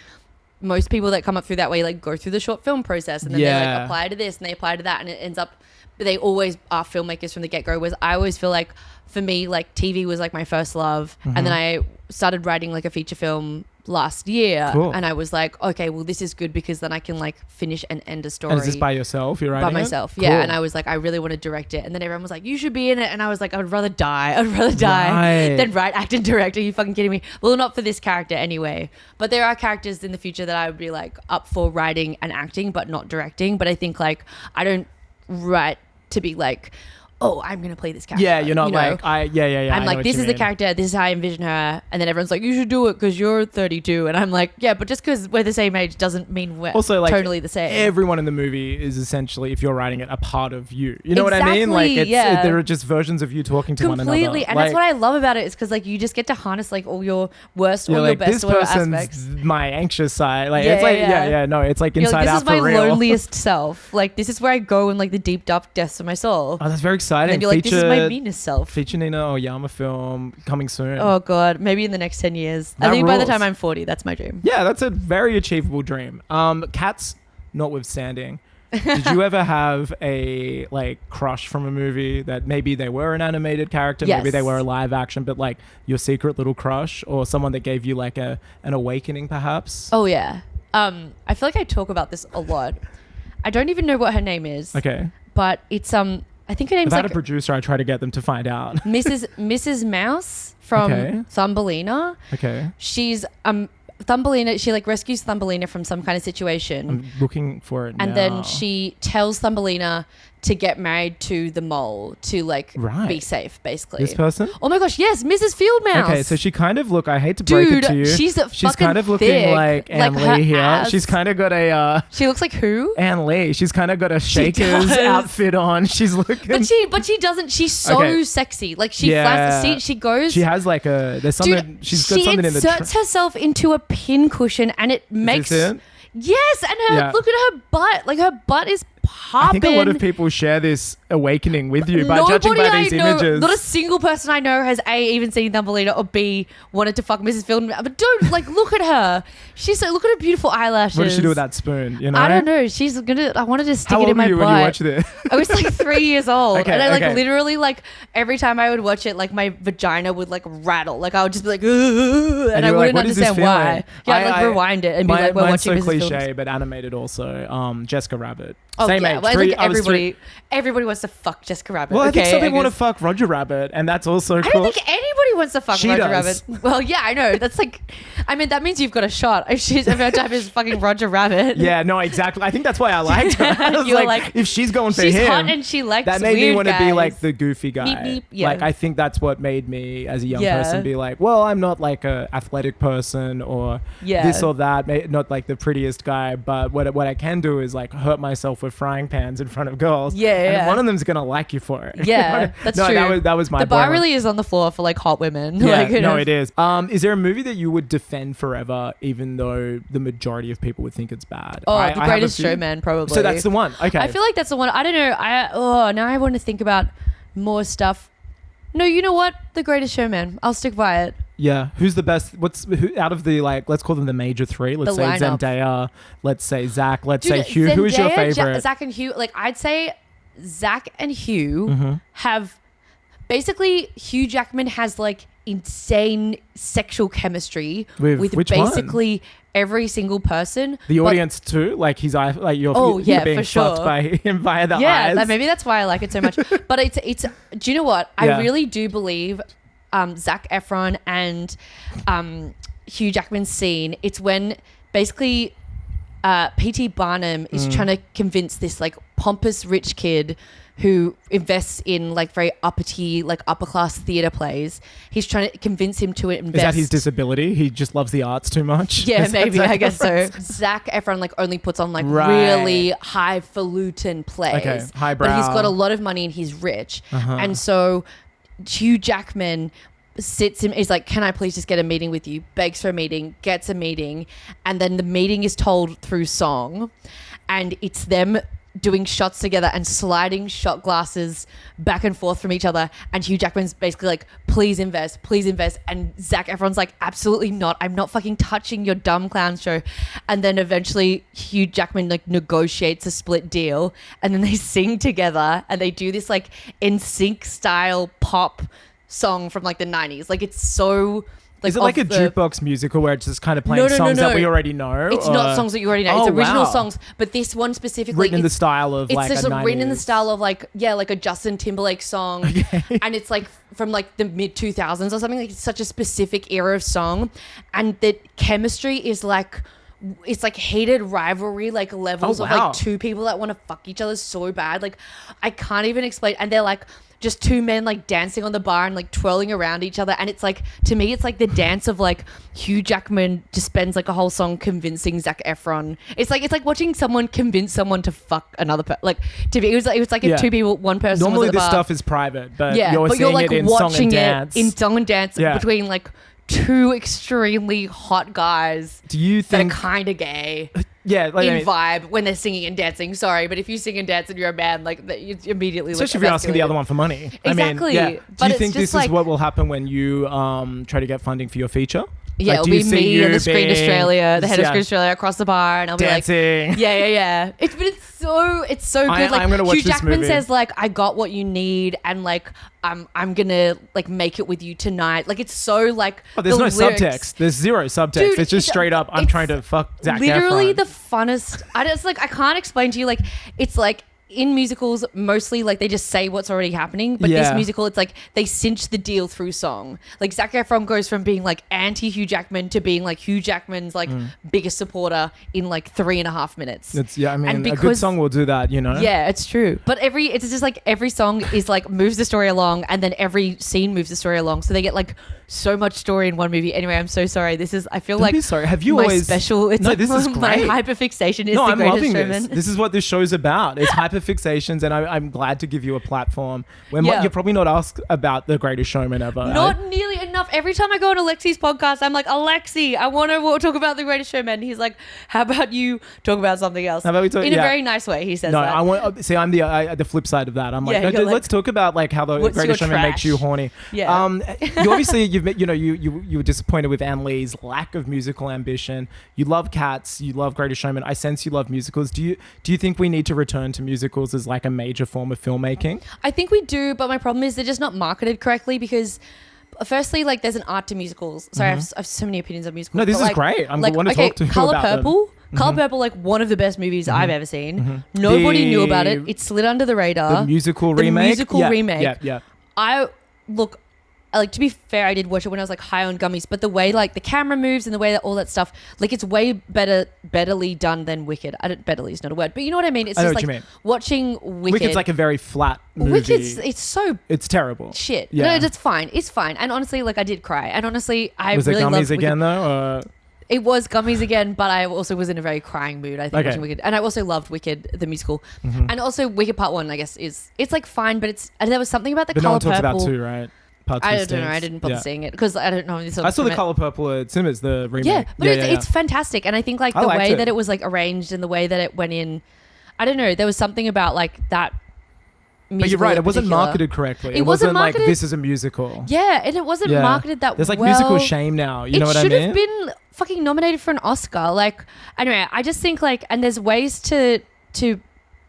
most people that come up through that way like go through the short film process and then they like apply to this and they apply to that and it ends up. They always are filmmakers from the get-go. Whereas I always feel like for me, like TV was like my first love, and then I started writing like a feature film last year, and I was like, okay, well this is good because then I can like finish and end a story. And is this by yourself? You're writing by myself, it? yeah. Cool. And I was like, I really want to direct it, and then everyone was like, you should be in it, and I was like, I would rather die. Than write, act, and direct. Are you fucking kidding me? Well, not for this character anyway. But there are characters in the future that I would be like up for writing and acting, but not directing. But I think like I don't write to be like, oh, I'm going to play this character. Yeah, you're not you know? like, yeah. I'm I know like, what this you is the mean. character. This is how I envision her. And then everyone's like, you should do it because you're 32. And I'm like, yeah, but just because we're the same age doesn't mean we're Also, like, totally the same. Everyone in the movie is essentially, if you're writing it, a part of you. You know what I mean? Like, Exactly, yeah. there are just versions of you talking to one another. Completely. And that's what I love about it is because like you just get to harness like all your worst, all You're your like, best, this all your person's aspects. my anxious side. Like, Yeah, it's like, yeah. no, it's like You're inside like, this out is my for real. loneliest self. Like this is where I go in like the deep dark depths of my soul. Oh, that's very exciting. And then you're like, this is my meanest self. Feature Nina Oyama film coming soon. Oh god, maybe in the next 10 years. That I think by the rules. time I'm 40, that's my dream. Yeah, that's a very achievable dream. Cats notwithstanding, did you ever have a like crush from a movie that maybe they were an animated character, maybe Yes. they were a live action, but like your secret little crush, or someone that gave you like an awakening perhaps? Oh yeah. I feel like I talk about this a lot. I don't even know what her name is. Okay. But it's I think her name's If I had like a producer, I try to get them to find out. Mrs. Mouse from Okay. Thumbelina. Okay. She's Thumbelina, she like rescues Thumbelina from some kind of situation. I'm looking for it now. And then she tells Thumbelina to get married to the mole to like Right. be safe, basically. This person? Oh my gosh, yes, Mrs. Fieldmouse. Okay, so she kind of I hate to break Dude, it to you. she's She's fucking kind of looking thick. like Ann Like her Lee here. ass. She's kind of got a She looks like who? Ann Lee. She's kind of got a She Shakers does. outfit on. She's looking. But she doesn't. She's so Okay. sexy. Like she Yeah. she goes. She has like there's something. Dude, she's got she something in the. inserts herself into a pin cushion, and it makes. Is this it? Yes, and her Yeah. look at her butt. Like her butt is I popping. think a lot of people share this awakening with you by judging by I these know, images. Not a single person I know has A, even seen Thumbelina, or B, wanted to fuck Mrs. Fieldmouse. But dude, like, look at her. She's like, look at her beautiful eyelashes. What does she do with that spoon? You know? I don't know. She's gonna. I wanted to stick How it old in my were you butt. when you watched this? I was like 3 years old, Okay, and I like okay. literally like every time I would watch it, like my vagina would like rattle. Like I would just be like, "Ugh," and I you were like, wouldn't "What is this understand why. feeling?" Yeah, I'd like rewind it and be like, "We're mine's watching so Mrs. cliche, Fieldmouse." but animated also. Jessica Rabbit. Oh Same yeah, age. well, Three- like I was three- everybody wants to fuck Jessica Rabbit. Well, I think okay, some people want to guess. fuck Roger Rabbit, and that's also I cool. don't think anybody wants to fuck She Roger does. Rabbit. Well, yeah, I know. That's like, I mean, that means you've got a shot. If her type is fucking Roger Rabbit. Yeah, no, exactly. I think that's why I liked her. I was You were like, like, if she's going for she's him, hot and she likes that made me weird want to be guys. like the goofy guy. Beep, beep, yeah. Like I think that's what made me as a young Yeah. person be like, well, I'm not like a athletic person or Yeah. this or that, not like the prettiest guy, but what I can do is like hurt myself with frying pans in front of girls. Yeah, and yeah. one of them's gonna like you for it. Yeah, that's no, true. That was my The bar point. really is on the floor for like hot women. Yeah, like, you no, know. it is. Is there a movie that you would defend forever, even though the majority of people would think it's bad? Oh, I The have a Greatest few. Showman, probably. So that's the one. Okay. I feel like that's the one. I don't know. Now I want to think about more stuff. No, you know what? The Greatest Showman. I'll stick by it. Yeah, who's the best? Who out of the like? Let's call them the major three. Let's The say lineup. Zendaya. Let's say Zach. Let's Dude, say Hugh. Who is your Zendaya, favorite? Zach and Hugh. Like I'd say, Zach and Hugh Mm-hmm. have basically Hugh Jackman has like insane sexual chemistry With which one? basically every single person. The But- audience too, like his eye, like you're, Oh, you're yeah, being for sure. fucked by him via the Yeah, eyes. maybe that's why I like it so much. But it's. Do you know what? Yeah. I really do believe Zac Efron and Hugh Jackman's scene. It's when basically P.T. Barnum is trying to convince this like pompous rich kid who invests in like very uppity, like upper class theater plays. He's trying to convince him to invest. Is that his disability? He just loves the arts too much. Yeah, Is that maybe. Zac I guess so. Efron's- Zac Efron like only puts on like Right. really highfalutin plays. Okay, highbrow. But he's got a lot of money and he's rich. And so Hugh Jackman sits him, is like, can I please just get a meeting with you? Begs for a meeting, gets a meeting. And then the meeting is told through song. And it's them doing shots together and sliding shot glasses back and forth from each other, and Hugh Jackman's basically like, please invest, and Zac Efron's like, absolutely not, I'm not fucking touching your dumb clown show. And then eventually Hugh Jackman like negotiates a split deal, and then they sing together and they do this like NSYNC style pop song from like the 90s. Like it's so like, Is it like a off the- jukebox musical where it's just kind of playing No. songs that we already know? It's not songs that you already know. It's Oh, original wow. songs, but this one specifically Written in the it's- style of it's like just a written in the 90s. style of like, yeah, like a Justin Timberlake song. And it's like from like the mid 2000s or something. Like it's such a specific era of song, and the chemistry is like, it's like hated rivalry, like levels Oh, of wow. like two people that want to fuck each other so bad. Like I can't even explain. And they're like just two men like dancing on the bar and like twirling around each other, and it's like, to me it's like the dance of like Hugh Jackman just spends like a whole song convincing Zac Efron. It's like watching someone convince someone to fuck another person. Like, to be, it was like if two people, one person normally was at the this bar. stuff is private, but you're seeing like it in watching song and dance. it in song and dance between like two extremely hot guys. Do you think that are kind of gay? Yeah, like, in vibe when they're singing and dancing. Sorry, but if you sing and dance and you're a man, like you immediately, especially if you're asking the other one for money. Exactly. I mean, But do you think this like, is what will happen when you try to get funding for your feature? Yeah, like, it'll be me and the Screen Australia, the head of Screen Australia across the bar, and I'll dancing. Be like, yeah. It's so good. I'm gonna watch Hugh Jackman this movie. says like, I got what you need, and like I'm gonna like make it with you tonight. Like, it's so like, there's no lyrics. subtext. There's zero subtext. Dude, it's just straight up, I'm trying to fuck Zac Efron. Literally the funnest. I can't explain to you. Like, it's like, in musicals, mostly like they just say what's already happening, but this musical, it's like they cinch the deal through song. Like, Zac Efron goes from being like anti Hugh Jackman to being like Hugh Jackman's like biggest supporter in like 3.5 minutes. I mean, a good song will do that, you know. Yeah, it's true. But it's just like every song is like moves the story along, and then every scene moves the story along, so they get like so much story in one movie. Anyway, I'm so sorry. I feel like be sorry. Have you my always special? It's no, like this is my great. hyperfixation is no, the I'm Greatest loving Showman. this is what this show's about. It's hyperfixations, and I'm glad to give you a platform where you're probably not asked about the Greatest Showman ever. Not nearly enough. Every time I go on Alexi's podcast, I'm like, Alexi, I want to talk about the Greatest Showman. He's like, how about you talk about something else? How about we talk, in a very nice way, he says that. I want. See, I'm the flip side of that. I'm like, no, let's talk about like how the Greatest Showman makes you horny. Yeah. You obviously you were disappointed with Anne Lee's lack of musical ambition. You love Cats. You love Greatest Showman. I sense you love musicals. Do you think we need to return to musicals as like a major form of filmmaking? I think we do, but my problem is they're just not marketed correctly, because firstly, like, there's an art to musicals. Sorry, I have so many opinions on musicals. No, this is great. I'm like, want to talk to you Colour about Purple. them. Colour Purple, like one of the best movies I've ever seen. Nobody knew about it. It slid under the radar. The musical remake. Yeah. Like, to be fair, I did watch it when I was like high on gummies, but the way like the camera moves and the way that all that stuff, like, it's way betterly done than Wicked. Betterly is not a word, but you know what I mean. It's just like watching Wicked. Wicked's like a very flat movie. It's terrible. Shit. Yeah. No, it's fine. It's fine. And honestly, like, I did cry. And honestly, I was really it loved gummies again Wicked. though? It was gummies again, but I also was in a very crying mood, I think, watching Wicked. And I also loved Wicked, the musical. And also Wicked Part 1, I guess, it's like fine, but there was something about the Colour Purple. No one talks about 2, right? I don't know. I didn't bother seeing it because I don't know. I saw the Colour Purple at cinemas, the remake. Yeah, but it's fantastic. And I think like the way that it was like arranged and the way that it went in, I don't know. There was something about like that musical. But you're right. It wasn't marketed correctly. It wasn't marketed, like, this is a musical. Yeah, and it wasn't marketed that well. There's like musical shame now. You know what I mean? It should have been fucking nominated for an Oscar. Like, anyway, I just think like, and there's ways to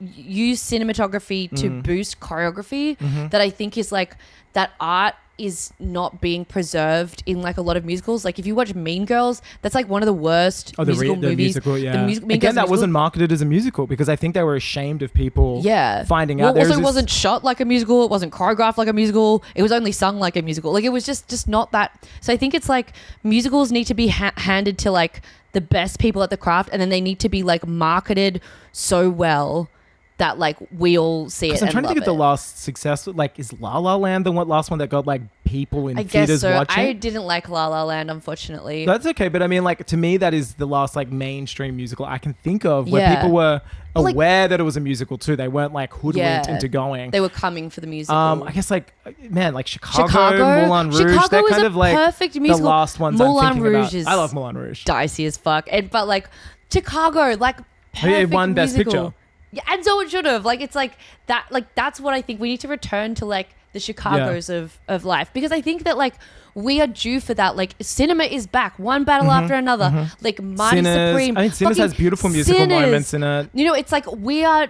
use cinematography to boost choreography that I think is like that art is not being preserved in like a lot of musicals. Like, if you watch Mean Girls, that's like one of the worst musical movies. Musical, yeah. Again, that wasn't marketed as a musical because I think they were ashamed of people finding out. Also, it wasn't shot like a musical. It wasn't choreographed like a musical. It was only sung like a musical. Like, it was just not that. So I think it's like musicals need to be handed to like the best people at the craft, and then they need to be like marketed so well that like we all see it. I'm trying to think of the last successful. Like, is La La Land the last one that got like people in theaters watching? I didn't like La La Land, unfortunately. That's okay, but I mean, like, to me, that is the last like mainstream musical I can think of where people were aware that it was a musical too. They weren't like hoodwinked into going. They were coming for the musical. I guess like, man, like Chicago, Moulin Rouge. Chicago they're was kind a of like perfect musical. The last ones Moulin I'm thinking Rouge about. I love Moulin Rouge. Dicey as fuck, but like Chicago, like perfect it won Best musical. Picture. Yeah, and so it should have. Like, it's like that. Like, that's what I think we need to return to, like the Chicagos of life, because I think that like we are due for that. Like, cinema is back, one battle after another. Like Mighty Supreme. I mean, Sinners has beautiful musical moments in it. You know, it's like we are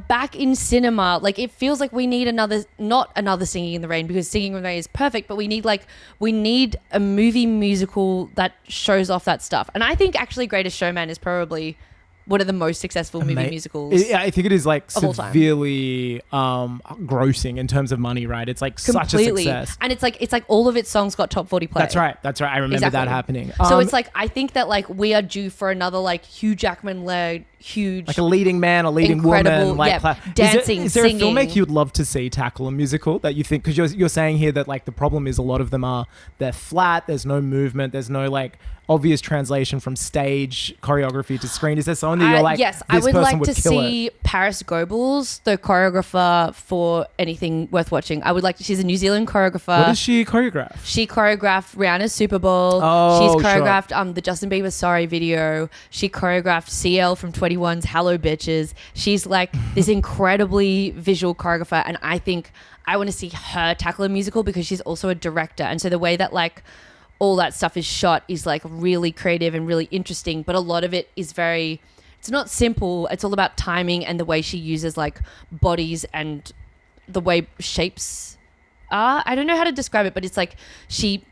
back in cinema. Like, it feels like we need not another Singing in the Rain, because Singing in the Rain is perfect, but we need a movie musical that shows off that stuff. And I think actually Greatest Showman is probably one of the most successful movie musicals. I think it is like severely grossing in terms of money, right? It's like such a success. And it's like all of its songs got top 40 play. That's right. I remember that happening. So it's like, I think that like we are due for another like Hugh Jackman led huge, like a leading man, a leading incredible, woman, like dancing, is there singing. a filmmaker you'd love to see tackle a musical that you think, because you're saying here that like the problem is a lot of them they're flat, there's no movement, there's no like obvious translation from stage choreography to screen. Is there someone that you're like, yes, this I would person like would to kill see it? Paris Goebbels, the choreographer for anything worth watching. I would like. She's a New Zealand choreographer. What does she choreograph? She choreographed Rihanna's Super Bowl. Oh, She's choreographed sure. the Justin Bieber Sorry video. She choreographed CL from 21's Hello Bitches. She's like this incredibly visual choreographer, and I think I want to see her tackle a musical because she's also a director. And so the way that like all that stuff is shot is like really creative and really interesting, but a lot of it is it's not simple. It's all about timing and the way she uses like bodies and the way shapes are. I don't know how to describe it, but it's like she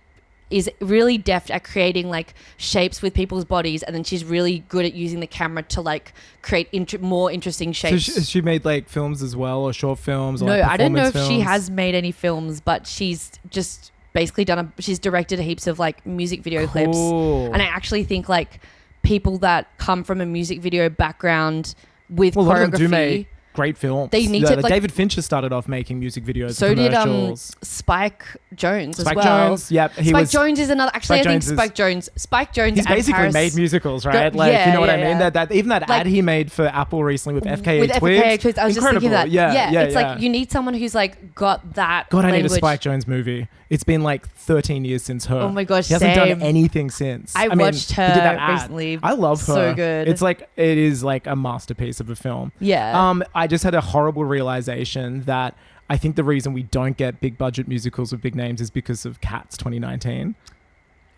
is really deft at creating like shapes with people's bodies, and then she's really good at using the camera to like create more interesting shapes. So she made like films as well, or short films? Or No, like I don't know if performance she films? has made any films, but she's just basically she's directed heaps of like music video clips. And I actually think like people that come from a music video background with a lot of them do choreography, make great films. They need to, like, David Fincher started off making music videos. so did commercials. Spike Jones Spike as well. Jones, yep. Spike Jones is another. Actually, Spike I think Jones is- Spike Jones. He's and basically Paris, made musicals, right? Go- Like, yeah, you know what yeah, I mean? yeah. That even that Like- ad he made for Apple recently with FKA with Twigs. FKA Twigs. I was just thinking of that. Yeah, It's like you need someone who's like got that. God, I language. need a Spike Jones movie. It's been like 13 years since her. Oh my gosh, he hasn't same. done anything since. I mean, watched he did that her ad. recently. I love her. So good. It's like it is like a masterpiece of a film. Yeah. I just had a horrible realization that I think the reason we don't get big budget musicals with big names is because of Cats 2019.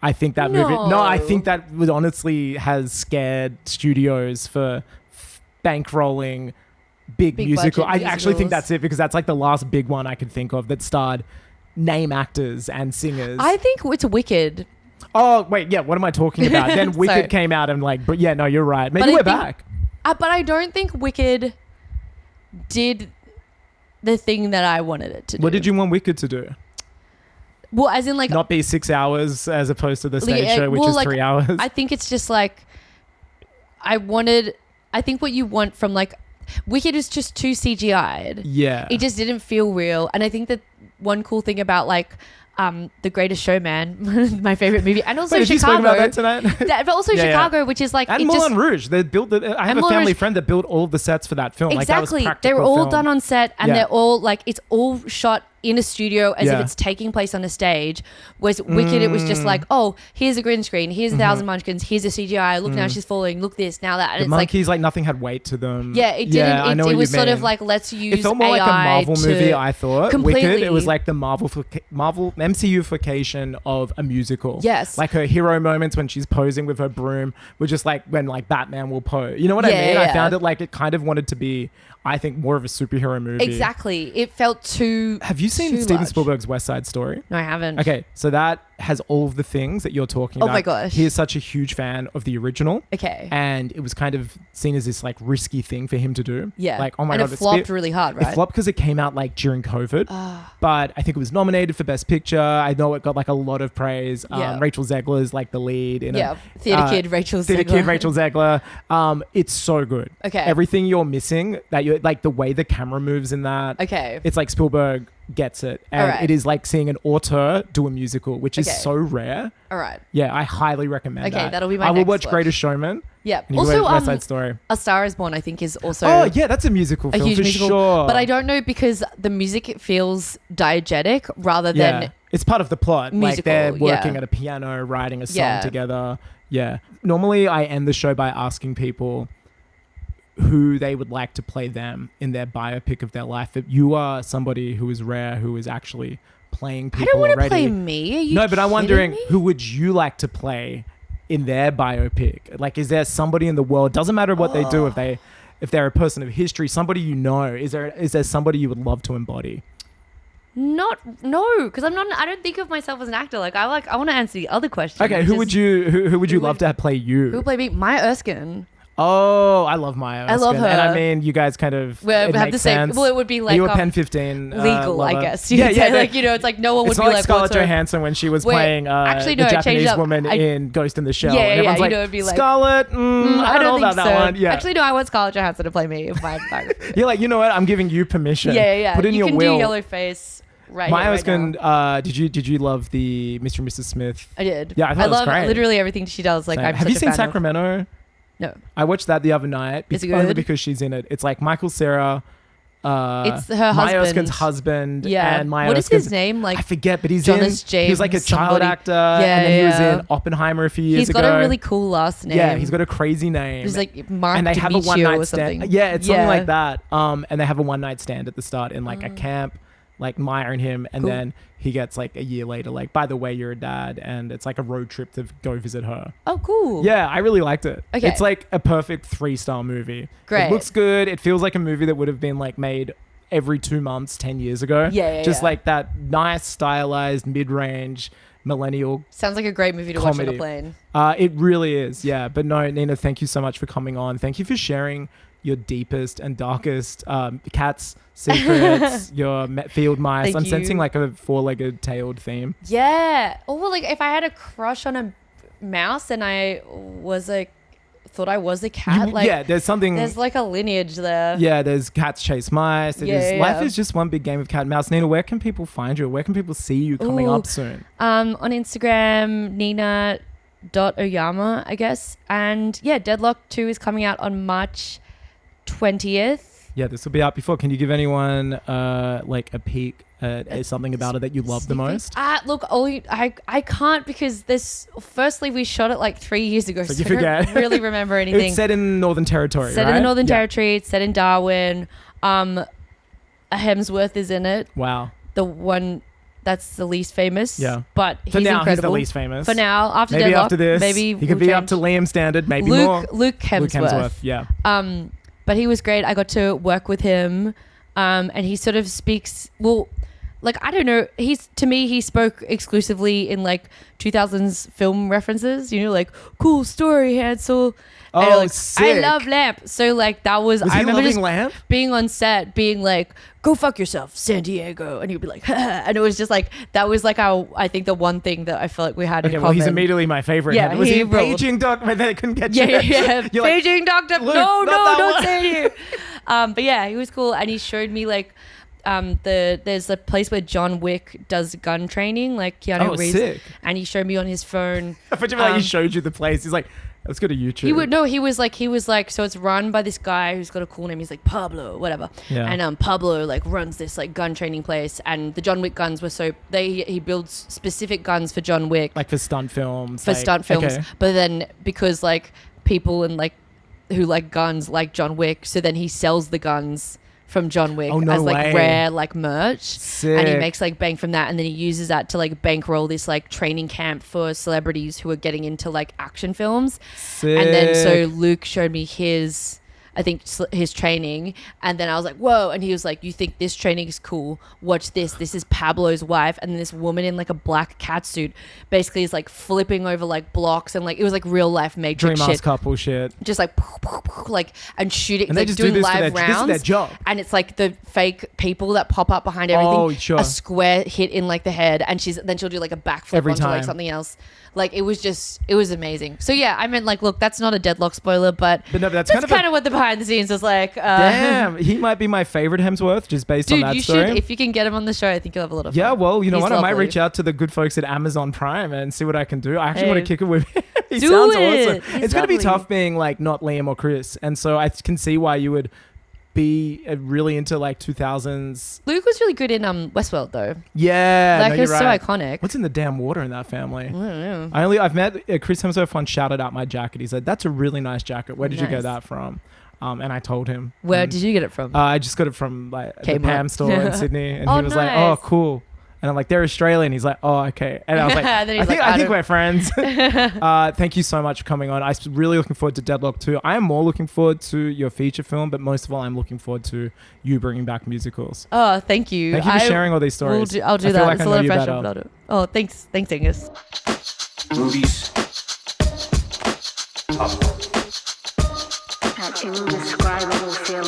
I think that movie. No, I think that would honestly has scared studios for bankrolling big musical. I budget actually think musicals. that's it, because that's like the last big one I could think of that starred name actors and singers. I think it's Wicked. Oh wait, yeah. What am I talking about? Then Wicked Sorry. came out and like, but yeah, no, you're right. Maybe But I we're think- back. But I don't think Wicked did the thing that I wanted it to do. What did you want Wicked to do? Well, as in like, Not be 6 hours as opposed to the stage Yeah, show, which well, is like, 3 hours. I think it's just like, I think what you want from like, Wicked is just too CGI'd. Yeah. It just didn't feel real. And I think that one cool thing about like, The Greatest Showman, my favorite movie, and also Wait, have you spoken Chicago. about that tonight? But also Yeah, yeah. Chicago, which is like, And it Moulin just, Rouge. They built I have And a Moulin family Rouge- friend that built all of the sets for that film. Like, that was exactly. practical They were all film. done on set, and Yeah. they're all like, it's all shot in a studio as Yeah. if it's taking place on a stage. Whereas Wicked, it was just like, oh, here's a green screen, here's a thousand munchkins, here's a CGI. Look, now she's falling. Look this, now that, and The it's like, monkeys, like nothing had weight to them. yeah, it didn't. Yeah, I know it what was you sort of mean. like, let's use It felt more AI like a Marvel to movie, I thought. completely. Wicked, it was like the Marvel MCU-fication of a musical. Yes. Like her hero moments when she's posing with her broom were just like when like Batman will pose. You know what I Yeah, mean? yeah, I found yeah. it like it kind of wanted to be, I think, more of a superhero movie. Exactly. It felt too. Have you seen too Steven large. Spielberg's West Side Story? No, I haven't. Okay, so that has all of the things that you're talking Oh about. my gosh. He is such a huge fan of the original. Okay. And it was kind of seen as this like risky thing for him to do. Yeah. Like, oh my and God. it flopped really hard, right? It flopped because it came out like during COVID. Ah. But I think it was nominated for Best Picture. I know it got like a lot of praise. Yeah. Rachel Zegler is like the lead. In Yeah. it. Theatre kid Rachel Theatre Zegler. kid Rachel Zegler. It's so good. Okay. Everything you're missing, that you like the way the camera moves in that. Okay. It's like Spielberg gets it. And Alright. it is like seeing an auteur do a musical, which is Okay. so rare. All right. Yeah, I highly recommend that. Okay, that'll be my I will next watch watch. Greatest Showman. Yeah. And you Also, watch West Side Story. A Star Is Born, I think, is also Oh yeah, that's a musical a film huge for musical. sure. But I don't know, because the music feels diegetic rather Yeah, than it's part of the plot. Like they're musical, working yeah. at a piano, writing a song Yeah. together. Yeah. Normally, I end the show by asking people who they would like to play them in their biopic of their life. If you are somebody who is rare, who is actually playing people I don't want to already. play me. Are you No, but I'm wondering, kidding me? who would you like to play in their biopic? Like, is there somebody in the world? Doesn't matter what they do. If they're a person of history, somebody you know. Is there somebody you would love to embody? No, because I'm not. I don't think of myself as an actor. I want to answer the other question. Okay, which who is, would you love to play you? Who would play me? Maya Erskine. Oh, I love Maya. I love her. And I mean, you guys kind of We have the same. sense. Well, it would be like Are you a Pen 15 legal, I lover? guess. You could say, like, you know, it's like no one would it's be not like like Scarlett what's her- Johansson when she was playing actually, no, the I changed Japanese up. woman in Ghost in the Shell. Yeah, and everyone's you like, know, it'd be like Scarlett, I don't know about that one. Yeah. Actually, no, I want Scarlett Johansson to play me in my biography. You're like, you know what? I'm giving you permission. Yeah. Put in you your can will. do yellow face. Right. Maya was going. going. Did you love the Mr. and Mrs. Smith? I did. Yeah, I thought it was love great. literally everything she does. Like, Same. I'm Have such you a seen fan of. Sacramento? No. I watched that the other night. Is it Only good? because she's in it. It's like Michael Cera. It's her Maya husband. Erskine's husband. Yeah. And Maya What is Erskine's, his name? Like, I forget, but he's Jonas in. He was like a James, child somebody. actor, and then he was yeah. in Oppenheimer a few years he's ago. got a really cool last name. Yeah, he's got a crazy name. He's like Mark and they have a Dimichio one night or stand. something. Yeah, it's something like that. And they have a one night stand at the start in like a Mm. camp, like Maya and him, and Cool. then he gets like a year later, like, by the way, you're a dad, and it's like a road trip to go visit her. Oh, cool. Yeah, I really liked it. Okay. It's like a perfect 3-star movie. Great. It looks good. It feels like a movie that would have been like made every 2 months 10 years ago. Yeah. Just like that nice stylized mid-range millennial. Sounds like a great movie to watch on comedy. a plane. It really is. Yeah. But no, Nina, thank you so much for coming on. Thank you for sharing your deepest and darkest cat's secrets, your field mice. Thank I'm you. sensing like a 4-legged tailed theme. Yeah. Oh, well, like if I had a crush on a mouse and I thought I was a cat, like yeah, there's something. there's like a lineage there. Yeah, there's cats chase mice. Yeah. Life is just one big game of cat and mouse. Nina, where can people find you? Where can people see you coming Ooh. up soon? On Instagram, Nina.Oyama, I guess. And yeah, Deadloch 2 is coming out on March 20th. Yeah, this will be out before. Can you give anyone like a peek at something about it that you love the most? Look, I can't because firstly, we shot it like 3 years ago, So so you I forget. don't really remember anything. It's set in Northern Territory, Set right? in the Northern Yeah. Territory. It's set in Darwin. Hemsworth is in it. Wow. The one that's the least famous. Yeah. But For he's now, incredible. he's the least famous. For now, after maybe Deadloch, after this, maybe he could we'll be up change. to Liam standard, maybe more. Luke Hemsworth. Luke Hemsworth, yeah. But he was great. I got to work with him, and he sort of speaks. Well, like I don't know. To me, he spoke exclusively in like 2000s film references. You know, like cool story, Hansel. Oh, And, like, sick. I love Lamp. So like that was. Was I he remember loving just Lamp? being on set, being like, "Go fuck yourself, San Diego," and he'd be like, and it was just like that was like I think the one thing that I felt like we had in Okay, common. well, he's immediately my favorite. Yeah, was he he ruled. paging Doc when they couldn't get Yeah, you? yeah. You're like, Paging Doctor. Luke, No, not that don't one. say it here. But yeah, he was cool, and he showed me like, there's a place where John Wick does gun training, like Keanu Oh, Reeves, sick. and he showed me on his phone. I thought you meant like he showed you the place. He's like, let's go to YouTube. He was like, so it's run by this guy who's got a cool name. He's like Pablo, whatever. Yeah. And Pablo like runs this like gun training place, and the John Wick guns were he builds specific guns for John Wick, like for stunt films. for stunt films. Okay. But then because like people and like who like guns like John Wick, so then he sells the guns from John Wick Oh, no as like way. rare like merch. Sick. And he makes like bank from that, and then he uses that to like bankroll this like training camp for celebrities who are getting into like action films. Sick. And then so Luke showed me his training, and then I was like, whoa. And he was like, you think this training is cool? Watch this. This is Pablo's wife. And then this woman in like a black catsuit basically is like flipping over like blocks, and like it was like real life Matrix Dream Ass shit. couple shit. Just like like and shooting, And they like just doing do this for live their- this is rounds. their job. And it's like the fake people that pop up behind everything. Oh, sure. A square hit in like the head, and she'll do like a backflip Every onto like time. something else. Like it was amazing. So yeah, I meant like, look, that's not a Deadloch spoiler, but no, that's kind kind of what the behind the scenes was like. Damn, he might be my favorite Hemsworth just based on Dude, that you story. should, if you can get him on the show, I think you'll have a lot of fun. Yeah, well, you know He's what? I might lovely. reach out to the good folks at Amazon Prime and see what I can do. I actually Hey. want to kick it with him. He Do sounds it. awesome. He's It's going to be lovely. tough being like not Liam or Chris. And so I can see why you would be really into like 2000s. Luke was really good in Westworld though. Yeah. Like no, it's you're so right. iconic. What's in the damn water in that family? I don't know. I've met Chris Hemsworth once shouted out my jacket. He said, "That's a really nice jacket. Where did you get Nice. that from?" And I told him. Where And, did you get it from? I just got it from like the Kmart. Pam store in Sydney, and Oh, he was like, nice. "Oh, cool." And I'm like, "They're Australian." He's like, "Oh, okay." And I was like, And then I he's think, like, I I think don't- we're friends." Thank you so much for coming on. I'm really looking forward to Deadloch 2. I am more looking forward to your feature film, but most of all, I'm looking forward to you bringing back musicals. Oh, thank you. Thank you for sharing all these stories. I'll do I feel that. like It's I a know lot of you pressure. better. But I'll do it. Oh, thanks, Angus. Movies. Popcorn. such indescribable feeling.